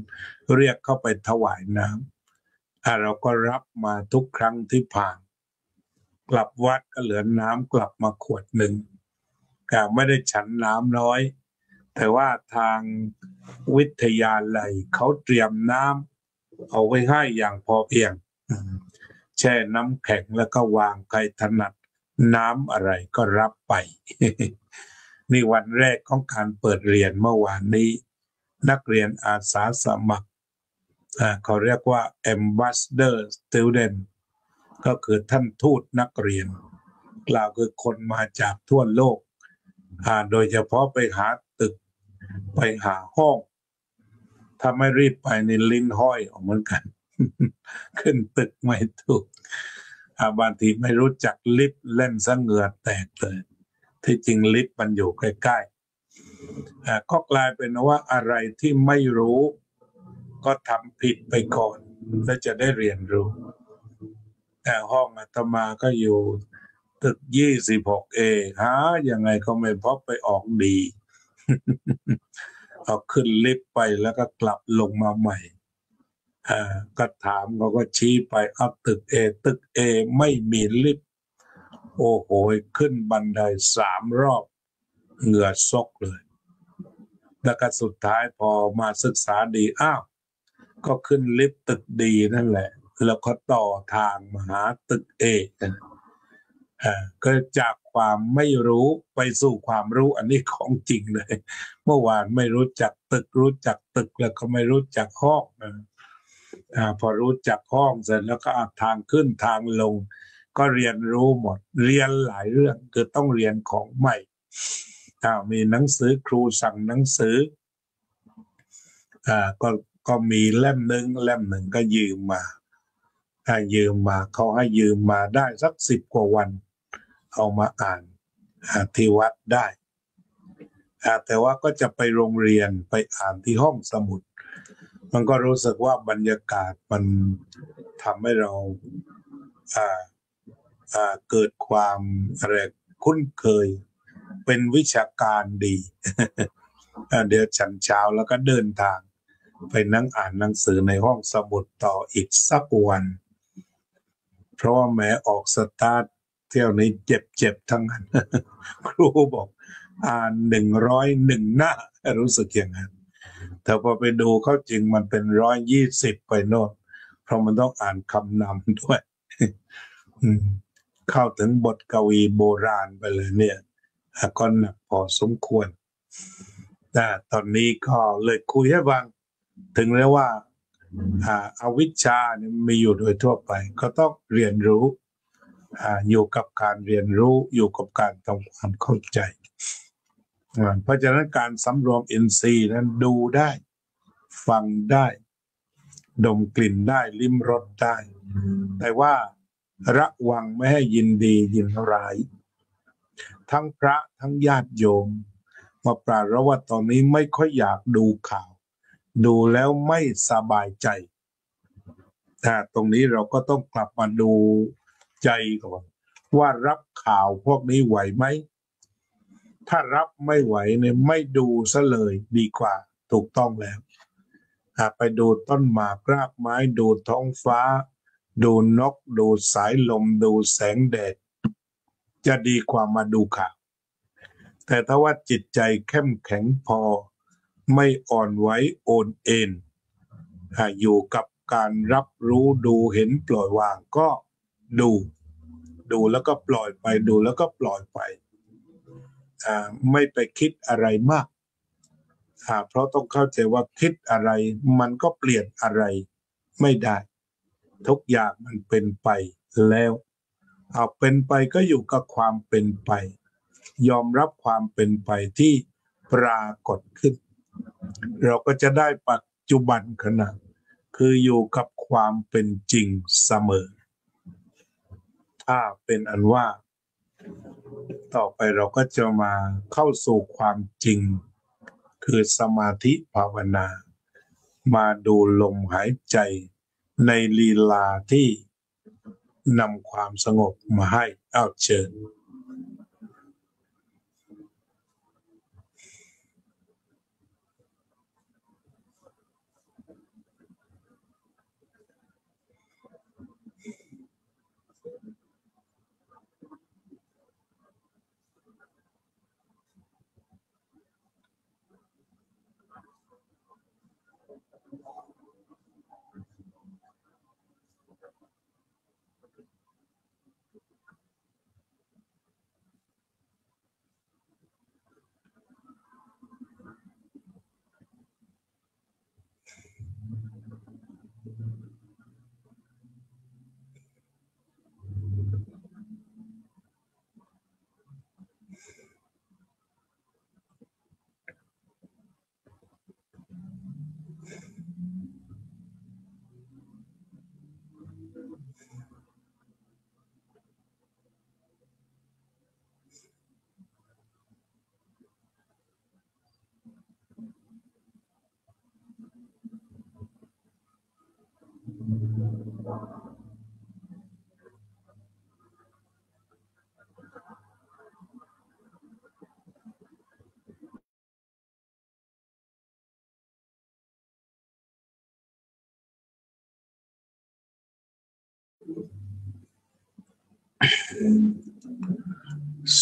A: เรียกเข้าไปถวายน้ำเราก็รับมาทุกครั้งที่ผ่านกลับวัดก็เหลือน้ำกลับมาขวดหนึ่งไม่ได้ฉันน้ำน้อยแต่ว่าทางวิทยาลัยเขาเตรียมน้ำเอาไว้ให้อย่างพอเพียงแช่น้ำแข็งแล้วก็วางใครถนัดน้ำอะไรก็รับไป นี่วันแรกของการเปิดเรียนเมื่อวานนี้นักเรียนอาสาสมัครเขาเรียกว่า Ambassador Student ก็คือท่านทูตนักเรียนกล่าวคือคนมาจากทั่วโลกโดยเฉพาะไปหาตึกไปหาห้องถ้าไม่รีบไปในลิ้นห้อยออกเหมือนกัน ขึ้นตึกไม่ถูกบางทีไม่รู้จักลิฟต์เล่นซะเหงื่อแตกเลยที่จริงลิฟต์มันอยู่ใกล้ๆก็กลายเป็นว่าอะไรที่ไม่รู้ก็ทำผิดไปก่อนแล้วจะได้เรียนรู้แต่ห้องอาตมาก็อยู่ตึก26A หายังไงก็ไม่พบไปออกดี เอาขึ้นลิฟต์ไปแล้วก็กลับลงมาใหม่ก็ถามเขาก็ชี้ไปเอาตึก A ไม่มีลิฟต์โอ้โหขึ้นบันได3 รอบเหงื่อซกเลยแล้วก็สุดท้ายพอมาศึกษาดีก็ขึ้นลิฟต์ตึกดีนั่นแหละแล้วก็ต่อทางมาหาตึก A กันก็จากความไม่รู้ไปสู่ความรู้อันนี้ของจริงเลยเมื่อวานไม่รู้จักตึกรู้จักตึกแล้วก็ไม่รู้จักห้องพอรู้จักห้องเสร็จแล้วก็ทางขึ้นทางลงก็เรียนรู้หมดเรียนหลายเรื่องคือต้องเรียนของใหม่มีหนังสือครูสั่งหนังสือก็มีเล่มหนึ่งก็ยืมมาเขาให้ยืมมาได้สัก10 กว่าวันเอามาอ่านที่วัดได้แต่ว่าก็จะไปโรงเรียนไปอ่านที่ห้องสมุดมันก็รู้สึกว่าบรรยากาศมันทำให้เราเกิดความอะไรคุ้นเคยเป็นวิชาการดี เดี๋ยวฉันเช้าแล้วก็เดินทางไปนั่งอ่านหนังสือในห้องสมุดต่ออีกสักวันเพราะว่าแม้ออกสตาร์ทเที่ยวนี้เจ็บทั้งนั้น ครูบอกอ่าน101 หน้ารู้สึกอย่างนั้นแต่พอไปดูเข้าจริงมันเป็น120ไปโน่นเพราะมันต้องอ่านคำนำด้วย เข้าถึงบทกวีโบราณไปเลยเนี่ยก็หนักพอสมควรแต่ตอนนี้ก็เลยคุยให้ฟังถึงแล้วว่าอวิชชาเนี่ยมีอยู่โดยทั่วไปก็ต้องเรียนรู้อยู่กับการเรียนรู้อยู่กับการทำความเข้าใจเพราะฉะนั้นการสำรวมอินทรีย์นั้นดูได้ฟังได้ดมกลิ่นได้ลิ้มรสได้แต่ว่าระวังไม่ให้ยินดียินร้ายทั้งพระทั้งญาติโยมมาปรารภว่าตอนนี้ไม่ค่อยอยากดูข่าวดูแล้วไม่สบายใจตรงนี้เราก็ต้องกลับมาดูใจก่อนว่ารับข่าวพวกนี้ไหวไหมถ้ารับไม่ไหวเนี่ยไม่ดูซะเลยดีกว่าถูกต้องแล้วไปดูต้นหมากรากไม้ดูท้องฟ้าดูนกดูสายลมดูแสงแดดจะดีกว่ามาดูข่าวแต่ถ้าว่าจิตใจเข้มแข็งพอไม่อ่อนไหวโอนเอ็นอยู่กับการรับรู้ดูเห็นปล่อยวางก็ดูแล้วก็ปล่อยไปดูแล้วก็ปล่อยไปไม่ไปคิดอะไรมากเพราะต้องเข้าใจว่าคิดอะไรมันก็เปลี่ยนอะไรไม่ได้ทุกอย่างมันเป็นไปแล้วเป็นไปก็อยู่กับความเป็นไปยอมรับความเป็นไปที่ปรากฏขึ้นเราก็จะได้ปัจจุบันขณะคืออยู่กับความเป็นจริงเสมอ เป็นอันว่าต่อไปเราก็จะมาเข้าสู่ความจริงคือสมาธิภาวนามาดูลมหายใจในลีลาที่นำความสงบมาให้เชิญ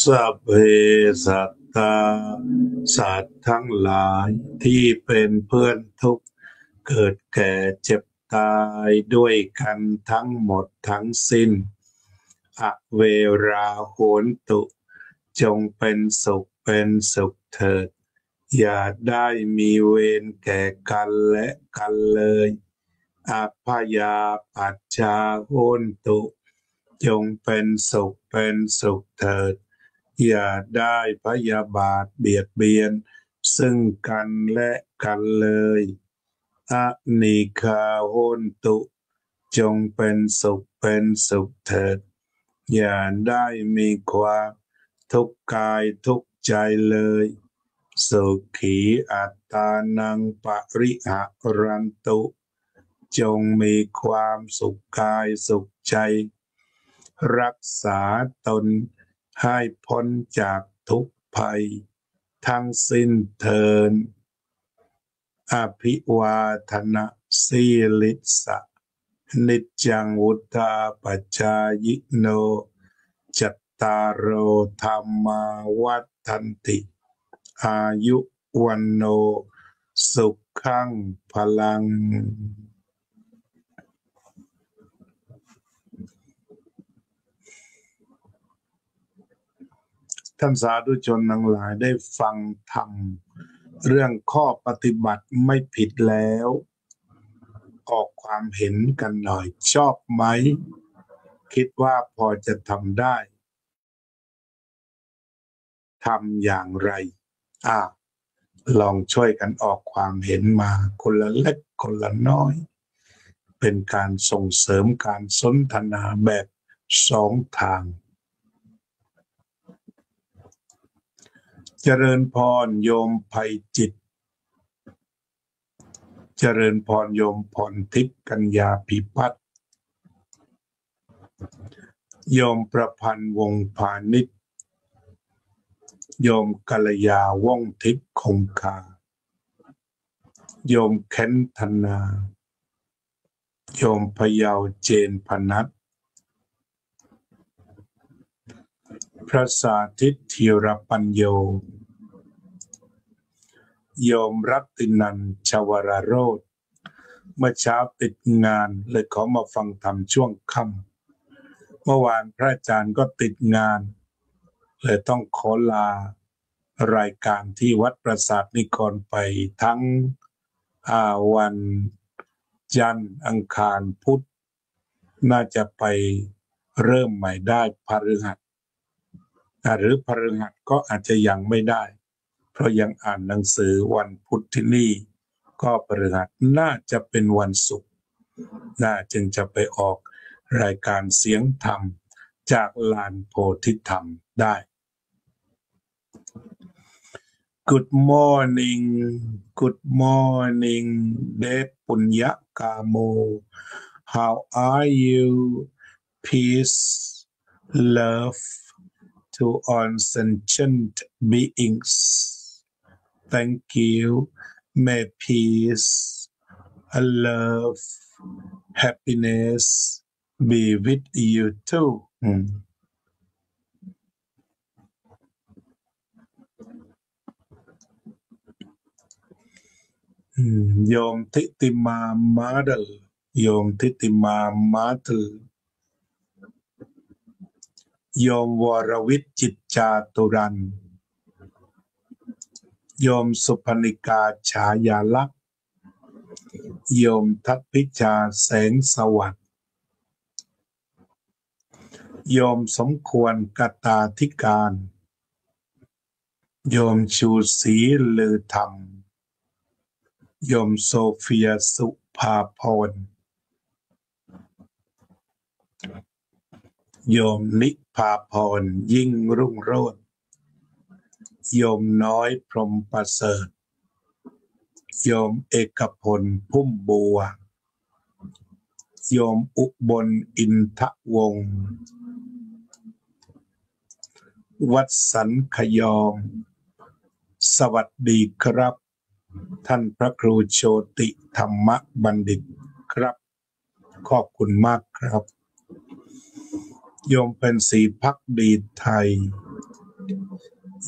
A: สัพเพสัตตาสัตว์ทั้งหลายที่เป็นเพื่อนทุกข์เกิดแก่เจ็บตายด้วยกันทั้งหมดทั้งสิ้นอเวราโหนตุจงเป็นสุขเถิดอย่าได้มีเวรแก่กันและกันเลยอภยาปัจจาโหนตุจงเป็นสุขเถิดอย่าได้พยาบาทเบียดเบียนซึ่งกันและกันเลยอนิคาโหนตุจงเป็นสุขเถิดอย่าได้มีความทุกข์กายทุกข์ใจเลยสุขีอัตตานังปริหะรันตุจงมีความสุขกายสุขใจรักษาตนให้พ้นจากทุกภัยทั้งสิ้นเทินอภิวาทนาสีลิสะนิจจังวุธาปัจจายโนจัตตารโอธรรมาวัฏันติอายุวันโนสุขังพลังท่านสาธุชนทั้งหลายได้ฟังธรรมเรื่องข้อปฏิบัติไม่ผิดแล้วออกความเห็นกันหน่อยชอบไหมคิดว่าพอจะทำได้ทำอย่างไรลองช่วยกันออกความเห็นมาคนละเล็กคนละน้อยเป็นการส่งเสริมการสนทนาแบบสองทางเจริญพรโยมไพจิตเจริญพรโยมพรทิพย์กัญญาภิพัฒน์โยมประพันธ์วงศ์พาณิชย์โยมกัลยาว่องทิพย์คงคาโยมเค้นธนาโยมพยาวเจนพนัสพระสาธิตธีรปัญโยโยมรัตตินันชวรโรธเมื่อเช้าติดงานเลยขอมาฟังธรรมช่วงค่ำเมื่อวานพระอาจารย์ก็ติดงานเลยต้องขอลารายการที่วัดประสาทนิกรไปทั้งวันจันทร์อังคารพุธน่าจะไปเริ่มใหม่ได้พฤหัสหรือพฤหัสก็อาจจะยังไม่ได้เพราะยังอ่านหนังสือวันพุธที่นี่ก็พฤหัสน่าจะเป็นวันศุกร์จึงจะไปออกรายการเสียงธรรม จากลานโพธิธรรมได้ Good morning Good morning เดชปุญญกาโม How are you Peace love to all sentient beings Thank you May peace love happiness be with you too โยมทิติมามาเดอโยมทิติมามาถือโยมวรวิทย์จิตจาตุรันโยมสุพนิกาฉายาลักษณ์โยมทัพพิชาแสงสวัสดิ์โยมสมควรกตาธิการโยมชูศรีลือธรรมโยมโซเฟียสุภาพรโยมนิพาพรยิ่งรุ่งโรจน์โยมน้อยพรหมประเสริฐโยมเอกพลพุ่มบัวโยมอุบลอินทวงศ์วัดสันขยอมสวัสดีครับท่านพระครูโชติธรรมบัณฑิตครับขอบคุณมากครับโยมเป็นศรีภักดีไทย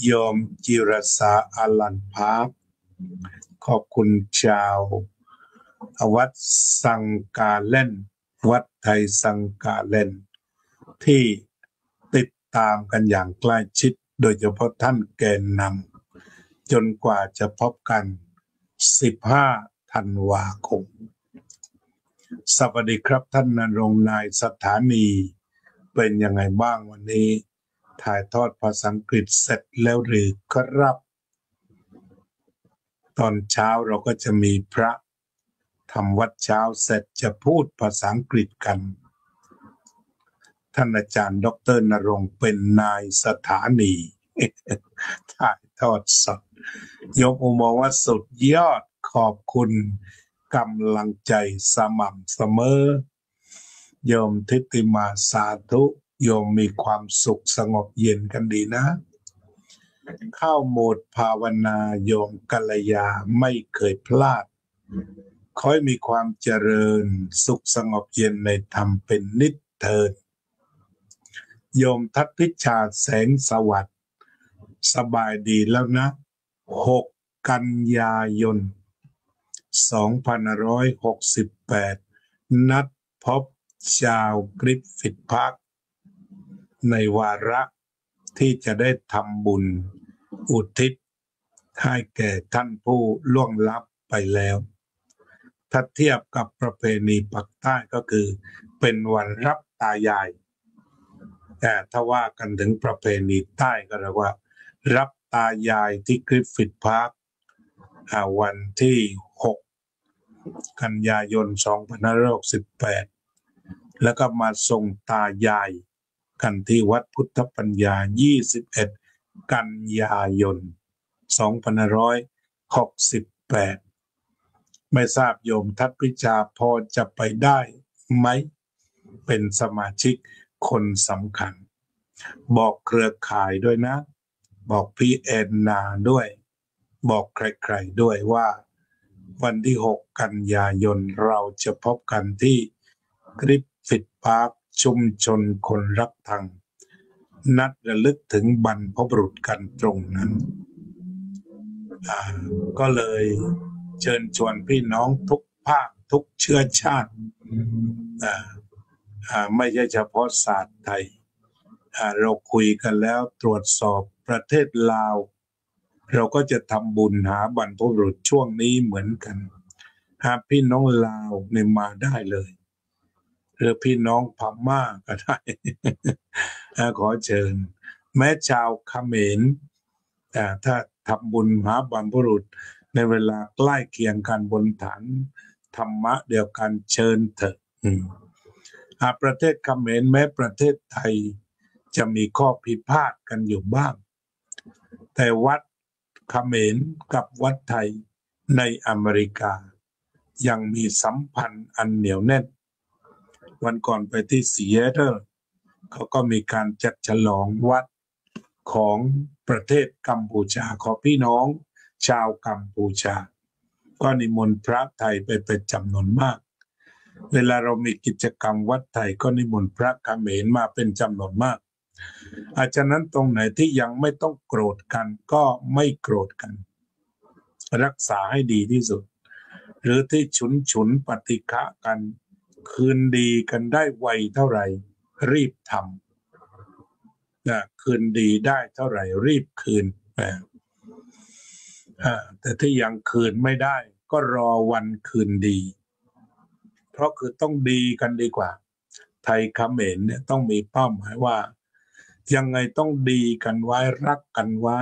A: โยมจิรสาอลันพาร์คขอบคุณชาววัดสังกาเล่นวัดไทยสังกาเล่นที่ติดตามกันอย่างใกล้ชิดโดยเฉพาะท่านแกนนำจนกว่าจะพบกัน15 ธันวาคมสวัสดีครับท่านณรงค์นายสถานีเป็นยังไงบ้างวันนี้ถ่ายทอดภาษาอังกฤษเสร็จแล้วหรือครับตอนเช้าเราก็จะมีพระทำวัดเช้าเสร็จจะพูดภาษาอังกฤษกันท่านอาจารย์ดร.ณรงค์เป็นนายสถานีถ่ายทอดสดยกอุโมงค์ว่าสุดยอดขอบคุณกำลังใจสม่ำเสมอโยมทิติมาสาธุโยมมีความสุขสงบเย็นกันดีนะเข้าโหมดภาวนาโยมกัลยาไม่เคยพลาดขอให้มีความเจริญสุขสงบเย็นในธรรมเป็นนิจเถิดโยมทัพพิชาแสงสวัสดิ์สบายดีแล้วนะ6 กันยายน 2568นัดพบชาวกริฟฟิธพาร์คในวาระที่จะได้ทำบุญอุทิศให้แก่ท่านผู้ล่วงลับไปแล้วถ้าเทียบกับประเพณีปักใต้ก็คือเป็นวันรับตายายแต่ถ้าว่ากันถึงประเพณีใต้ก็เรียกว่ารับตายายที่กริฟฟิธพาร์ควันที่6 กันยายน 2568แล้วก็มาส่งตายายกันที่วัดพุทธปัญญา21 กันยายน 2568ไม่ทราบโยมทัพพิชาพอจะไปได้ไหมเป็นสมาชิกคนสำคัญบอกเครือข่ายด้วยนะบอกพี่แอนนาด้วยบอกใครๆด้วยว่าวันที่6 กันยายนเราจะพบกันที่กริฟฟิธพาร์คชุมชนคนรักธรรมนัดระลึกถึงบรรพบุรุษกันตรงนั้นก็เลยเชิญชวนพี่น้องทุกภาคทุกเชื้อชาติไม่ใช่เฉพาะศาสตร์ไทยเราคุยกันแล้วตรวจสอบประเทศลาวเราก็จะทำบุญหาบรรพบุรุษช่วงนี้เหมือนกันหากพี่น้องลาวเนี่ยมาได้เลยหรือพี่น้องพม่าก็ได้ขอเชิญแม้ชาวเขมรถ้าทำบุญหาบรรพบุรุษในเวลาใกล้เคียงกันบนฐานธรรมะเดียวกันเชิญเถอะประเทศเขมรแม้ประเทศไทย จะมีข้อพิพาทกันอยู่บ้างแต่วัดเขมรกับวัดไทยในอเมริกายังมีสัมพันธ์อันเหนียวแน่นวันก่อนไปที่ซีแอตเทิลเขาก็มีการจัดฉลองวัดของประเทศกัมพูชาของพี่น้องชาวกัมพูชาก็นิมนต์พระไทยไปเป็นจำนวนมากเวลาเรามีกิจกรรมวัดไทยก็นิมนต์พระเขมรมาเป็นจำนวนมากฉะนั้นตรงไหนที่ยังไม่ต้องโกรธกันก็ไม่โกรธกันรักษาให้ดีที่สุดหรือที่ฉุนปฏิฆะกันคืนดีกันได้ไวเท่าไหร่รีบทำนะคืนดีได้เท่าไหร่รีบคืนแต่ที่ยังคืนไม่ได้ก็รอวันคืนดีเพราะคือต้องดีกันดีกว่าไทยเขมรเนี่ยต้องมีเป้าหมายว่ายังไงต้องดีกันไว้รักกันไว้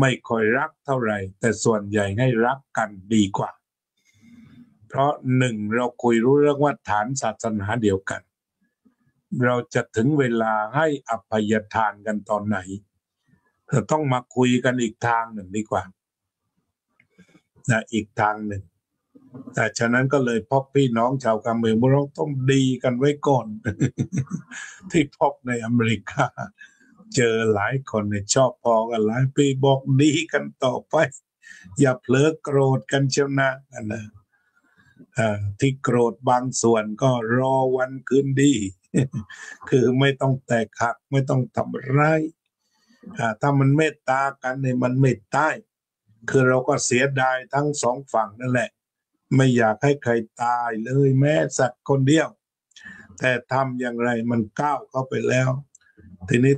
A: ไม่ค่อยรักเท่าไหร่แต่ส่วนใหญ่ให้รักกันดีกว่าเพราะหนึ่งเราคุยรู้เรื่องว่าฐานศาสนาเดียวกันเราจะถึงเวลาให้อภัยทานกันตอนไหนเราต้องมาคุยกันอีกทางหนึ่งดีกว่านะอีกทางหนึ่งแต่ฉะนั้นก็เลยพบพี่น้องชาวกัมพูชาเราต้องดีกันไว้ก่อน ที่พบในอเมริกาเจอหลายคนเนี่ยชอบพอกันหลายปีบอกดีกันต่อไปอย่าเผลอโกรธกันเชียวนะที่โกรธบางส่วนก็รอวันคืนดี คือไม่ต้องแตกหักไม่ต้องทำร้ายถ้ามันเมตตากันเนี่ยมันไม่ตายคือเราก็เสียดายทั้งสองฝั่งนั่นแหละไม่อยากให้ใครตายเลยแม้สักคนเดียวแต่ทำอย่างไรมันก้าวเข้าไปแล้วทีนี้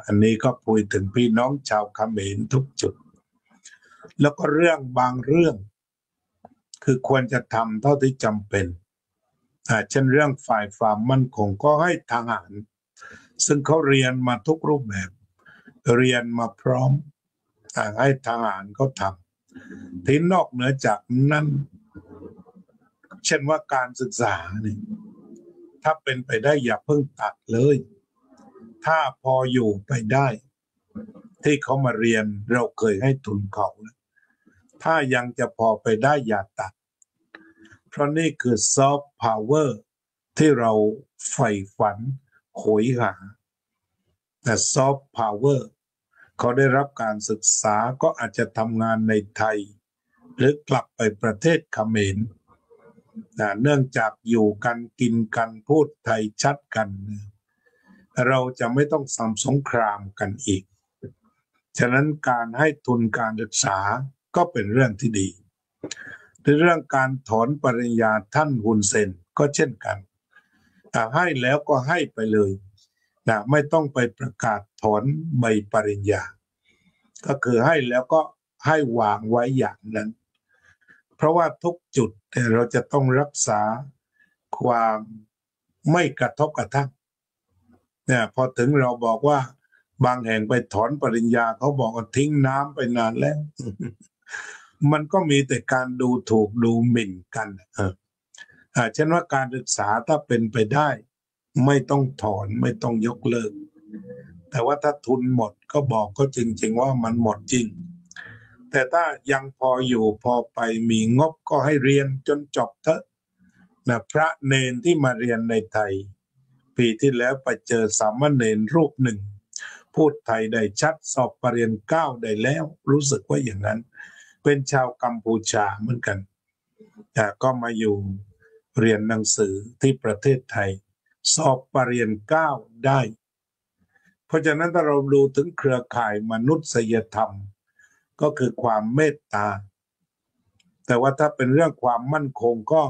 A: อันนี้ก็พูดถึงพี่น้องชาวเขมรทุกจุดแล้วก็เรื่องบางเรื่องคือควรจะทำเท่าที่จำเป็นเช่นเรื่องฝ่ายความมั่นคงก็ให้ทหารซึ่งเขาเรียนมาทุกรูปแบบเรียนมาพร้อมให้ทหารเขาทำที่นอกเหนือจากนั้นเช่นว่าการศึกษาเนี่ยถ้าเป็นไปได้อย่าเพิ่งตัดเลยถ้าพออยู่ไปได้ที่เขามาเรียนเราเคยให้ทุนเขาถ้ายังจะพอไปได้อย่าตัดเพราะนี่คือซอฟต์พาวเวอร์ที่เราใฝ่ฝันโหยหาแต่ซอฟต์พาวเวอร์เขาได้รับการศึกษาก็อาจจะทำงานในไทยหรือกลับไปประเทศเขมรเนื่องจากอยู่กันกินกันพูดไทยชัดกันเราจะไม่ต้องทำสงครามกันอีกฉะนั้นการให้ทุนการศึกษาก็เป็นเรื่องที่ดีในเรื่องการถอนปริญญาท่านฮุนเซนก็เช่นกันให้แล้วก็ให้ไปเลยไม่ต้องไปประกาศถอนใบปริญญาก็คือให้แล้วก็ให้วางไว้อย่างนั้นเพราะว่าทุกจุดเราจะต้องรักษาความไม่กระทบกระทั่งพอถึงเราบอกว่าบางแห่งไปถอนปริญญาเขาบอกว่าทิ้งน้ำไปนานแล้ว มันก็มีแต่การดูถูกดูหมิ่นกันเช่นว่าการศึกษาถ้าเป็นไปได้ไม่ต้องถอนไม่ต้องยกเลิกแต่ว่าถ้าทุนหมดก็บอกก็จริงๆว่ามันหมดจริงแต่ถ้ายังพออยู่พอไปมีงบก็ให้เรียนจนจบเถอะพระเนนที่มาเรียนในไทยปีที่แล้วไปเจอสามเณรรูปหนึ่งพูดไทยได้ชัดสอบปรริญญา9ได้แล้วรู้สึกว่าอย่างนั้นเป็นชาวกัมพูชาเหมือนกันก็มาอยู่เรียนหนังสือที่ประเทศไทยสอบปรริญญา9ได้เพราะฉะนั้นถ้าเราดูถึงเครือข่ายมนุษยธรรมก็คือความเมตตาแต่ว่าถ้าเป็นเรื่องความมั่นคงก็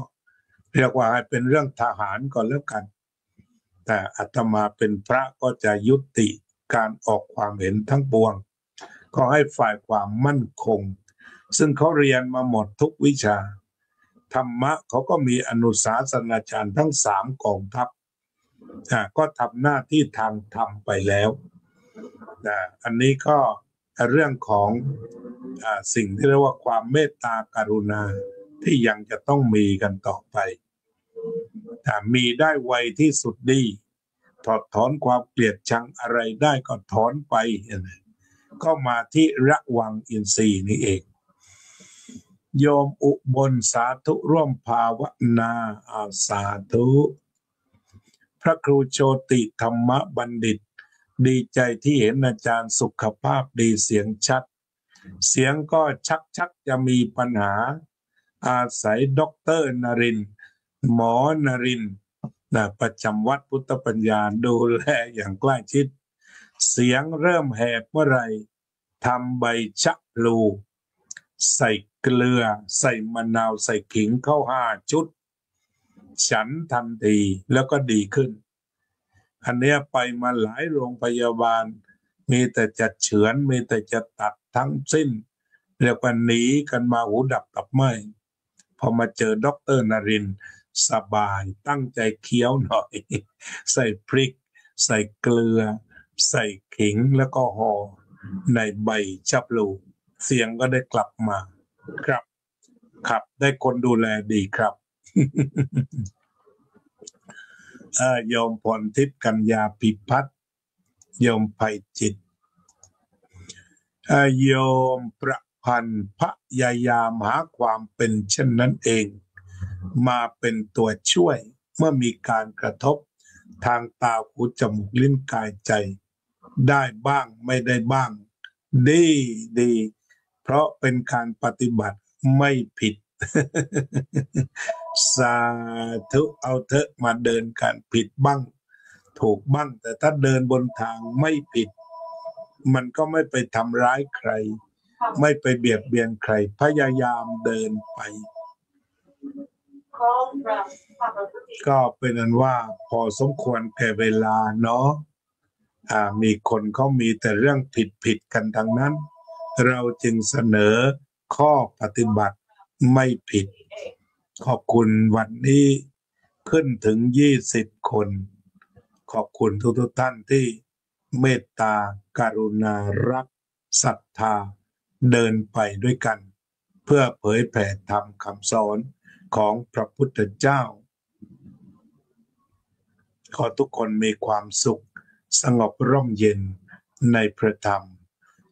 A: เรียกว่าให้เป็นเรื่องทหารก่อนแล้วกันแต่อาตมาเป็นพระก็จะยุติการออกความเห็นทั้งปวงก็ให้ฝ่ายความมั่นคงซึ่งเขาเรียนมาหมดทุกวิชาธรรมะเขาก็มีอนุศาสนาจารย์ทั้ง3กองทัพก็ทำหน้าที่ทางธรรมไปแล้วอันนี้ก็ เรื่องของสิ่งที่เรียกว่าความเมตตากรุณาที่ยังจะต้องมีกันต่อไปถ้ามีได้ไวที่สุดดีถอดถอนความเกลียดชังอะไรได้ก็ถอนไปก็มาที่ระวังอินทรีย์นี่เองโยมอุบลสาธุร่วมภาวนาสาธุพระครูโชติธรรมบัณฑิตดีใจที่เห็นอาจารย์สุขภาพดีเสียงชัดเสียงก็ชักจะมีปัญหาอาศัยด็อกเตอร์นรินทร์หมอนรินทร์ประจำวัดพุทธปัญญาดูแลอย่างใกล้ชิดเสียงเริ่มแหบเมื่อไรทำใบชะพลูใส่เกลือใส่มะนาวใส่ขิงเข้า5 ชุดฉันทันทีแล้วก็ดีขึ้นอันเนี้ยไปมาหลายโรงพยาบาลมีแต่จะเฉือนมีแต่จะตัดทั้งสิ้นเรียกว่าหนีกันมาหูดับตับไหมพอมาเจอด็อกเตอร์นรินทร์สบายตั้งใจเคี้ยวหน่อยใส่พริกใส่เกลือใส่ขิงแล้วก็ห่อในใบชะพลูเสียงก็ได้กลับมาครับได้คนดูแลดีครับ โยมพรทิพย์กัญญาพิพัฒน์โยมไพจิตโยมประพันธ์พยายามหาความเป็นเช่นนั้นเองมาเป็นตัวช่วยเมื่อมีการกระทบทางตาหูจมูกลิ้นกายใจได้บ้างไม่ได้บ้างดีเพราะเป็นการปฏิบัติไม่ผิด สาธุเอาเถอะมาเดินการผิดบ้างถูกบ้างแต่ถ้าเดินบนทางไม่ผิดมันก็ไม่ไปทำร้ายใครไม่ไปเบียดเบียนใครพยายามเดินไปก็เป็นอันว่าพอสมควรแก่เวลาเนาะมีคนเขามีแต่เรื่องผิดกันทั้งนั้นเราจึงเสนอข้อปฏิบัติไม่ผิดขอบคุณวันนี้ขึ้นถึง20 คนขอบคุณทุกท่านที่เมตตากรุณารักศรัทธาเดินไปด้วยกันเพื่อเผยแผ่ธรรมคำสอนของพระพุทธเจ้าขอทุกคนมีความสุขสงบร่มเย็นในพระธรรม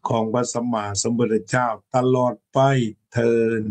A: ของพระสัมมาสัมพุทธเจ้าตลอดไปเทอญ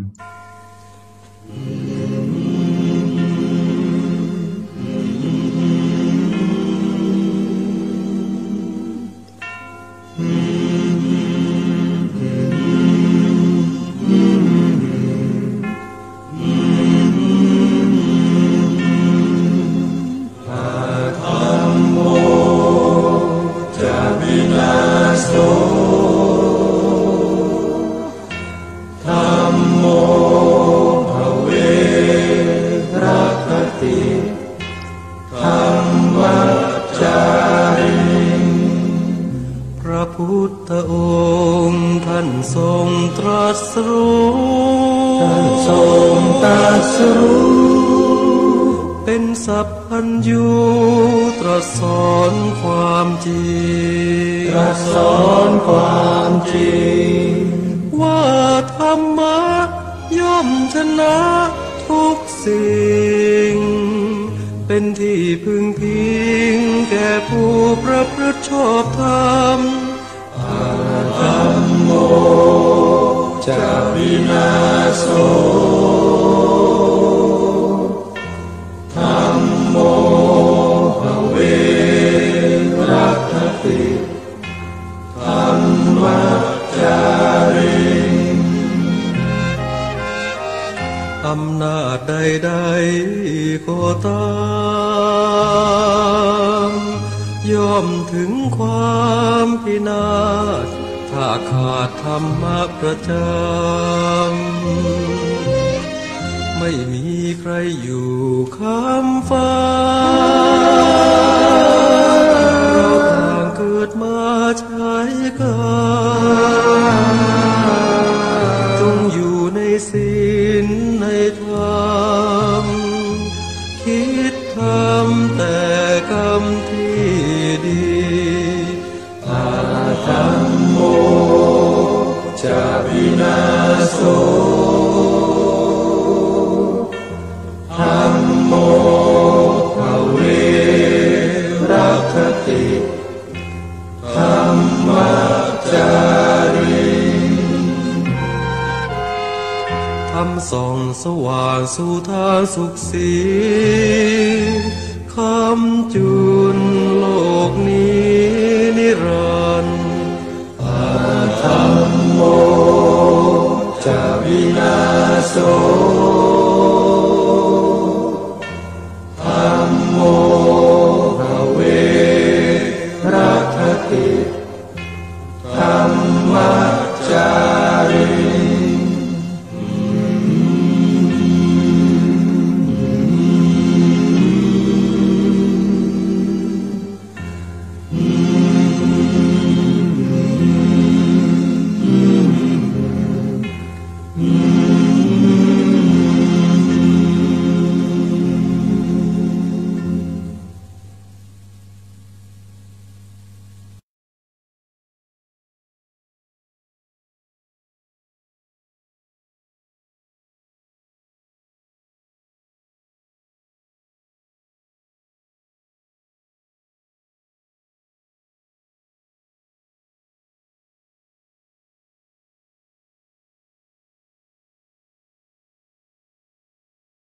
B: เป็นสัพพัญญูตรัสสอนความจริงว่าธรรมะย่อมชนะทุกสิ่งเป็นที่พึงพิงแก่ผู้ประพฤติชอบธรรมธัมโมจะวินาโสธัมโมภเวรัคติธัมมัจจาริอำนาจใดๆก็ตามย่อมถึงความพินาศถ้าขาดธรรมะประจำไม่มีใครอยู่ค้ำฟ้าเราต่างเกิดมาใช้กันจงอยู่ในศีลในธรรมคิดทำแต่กรรมที่ดีธัมโม จะวินาโสธัมโมภเวรัคขติธัมมัจจาริธรรมส่องสว่างสู่ทางสุขสีคำจุนโลกนี้นิรันดร์ธัมโมจะวินาโส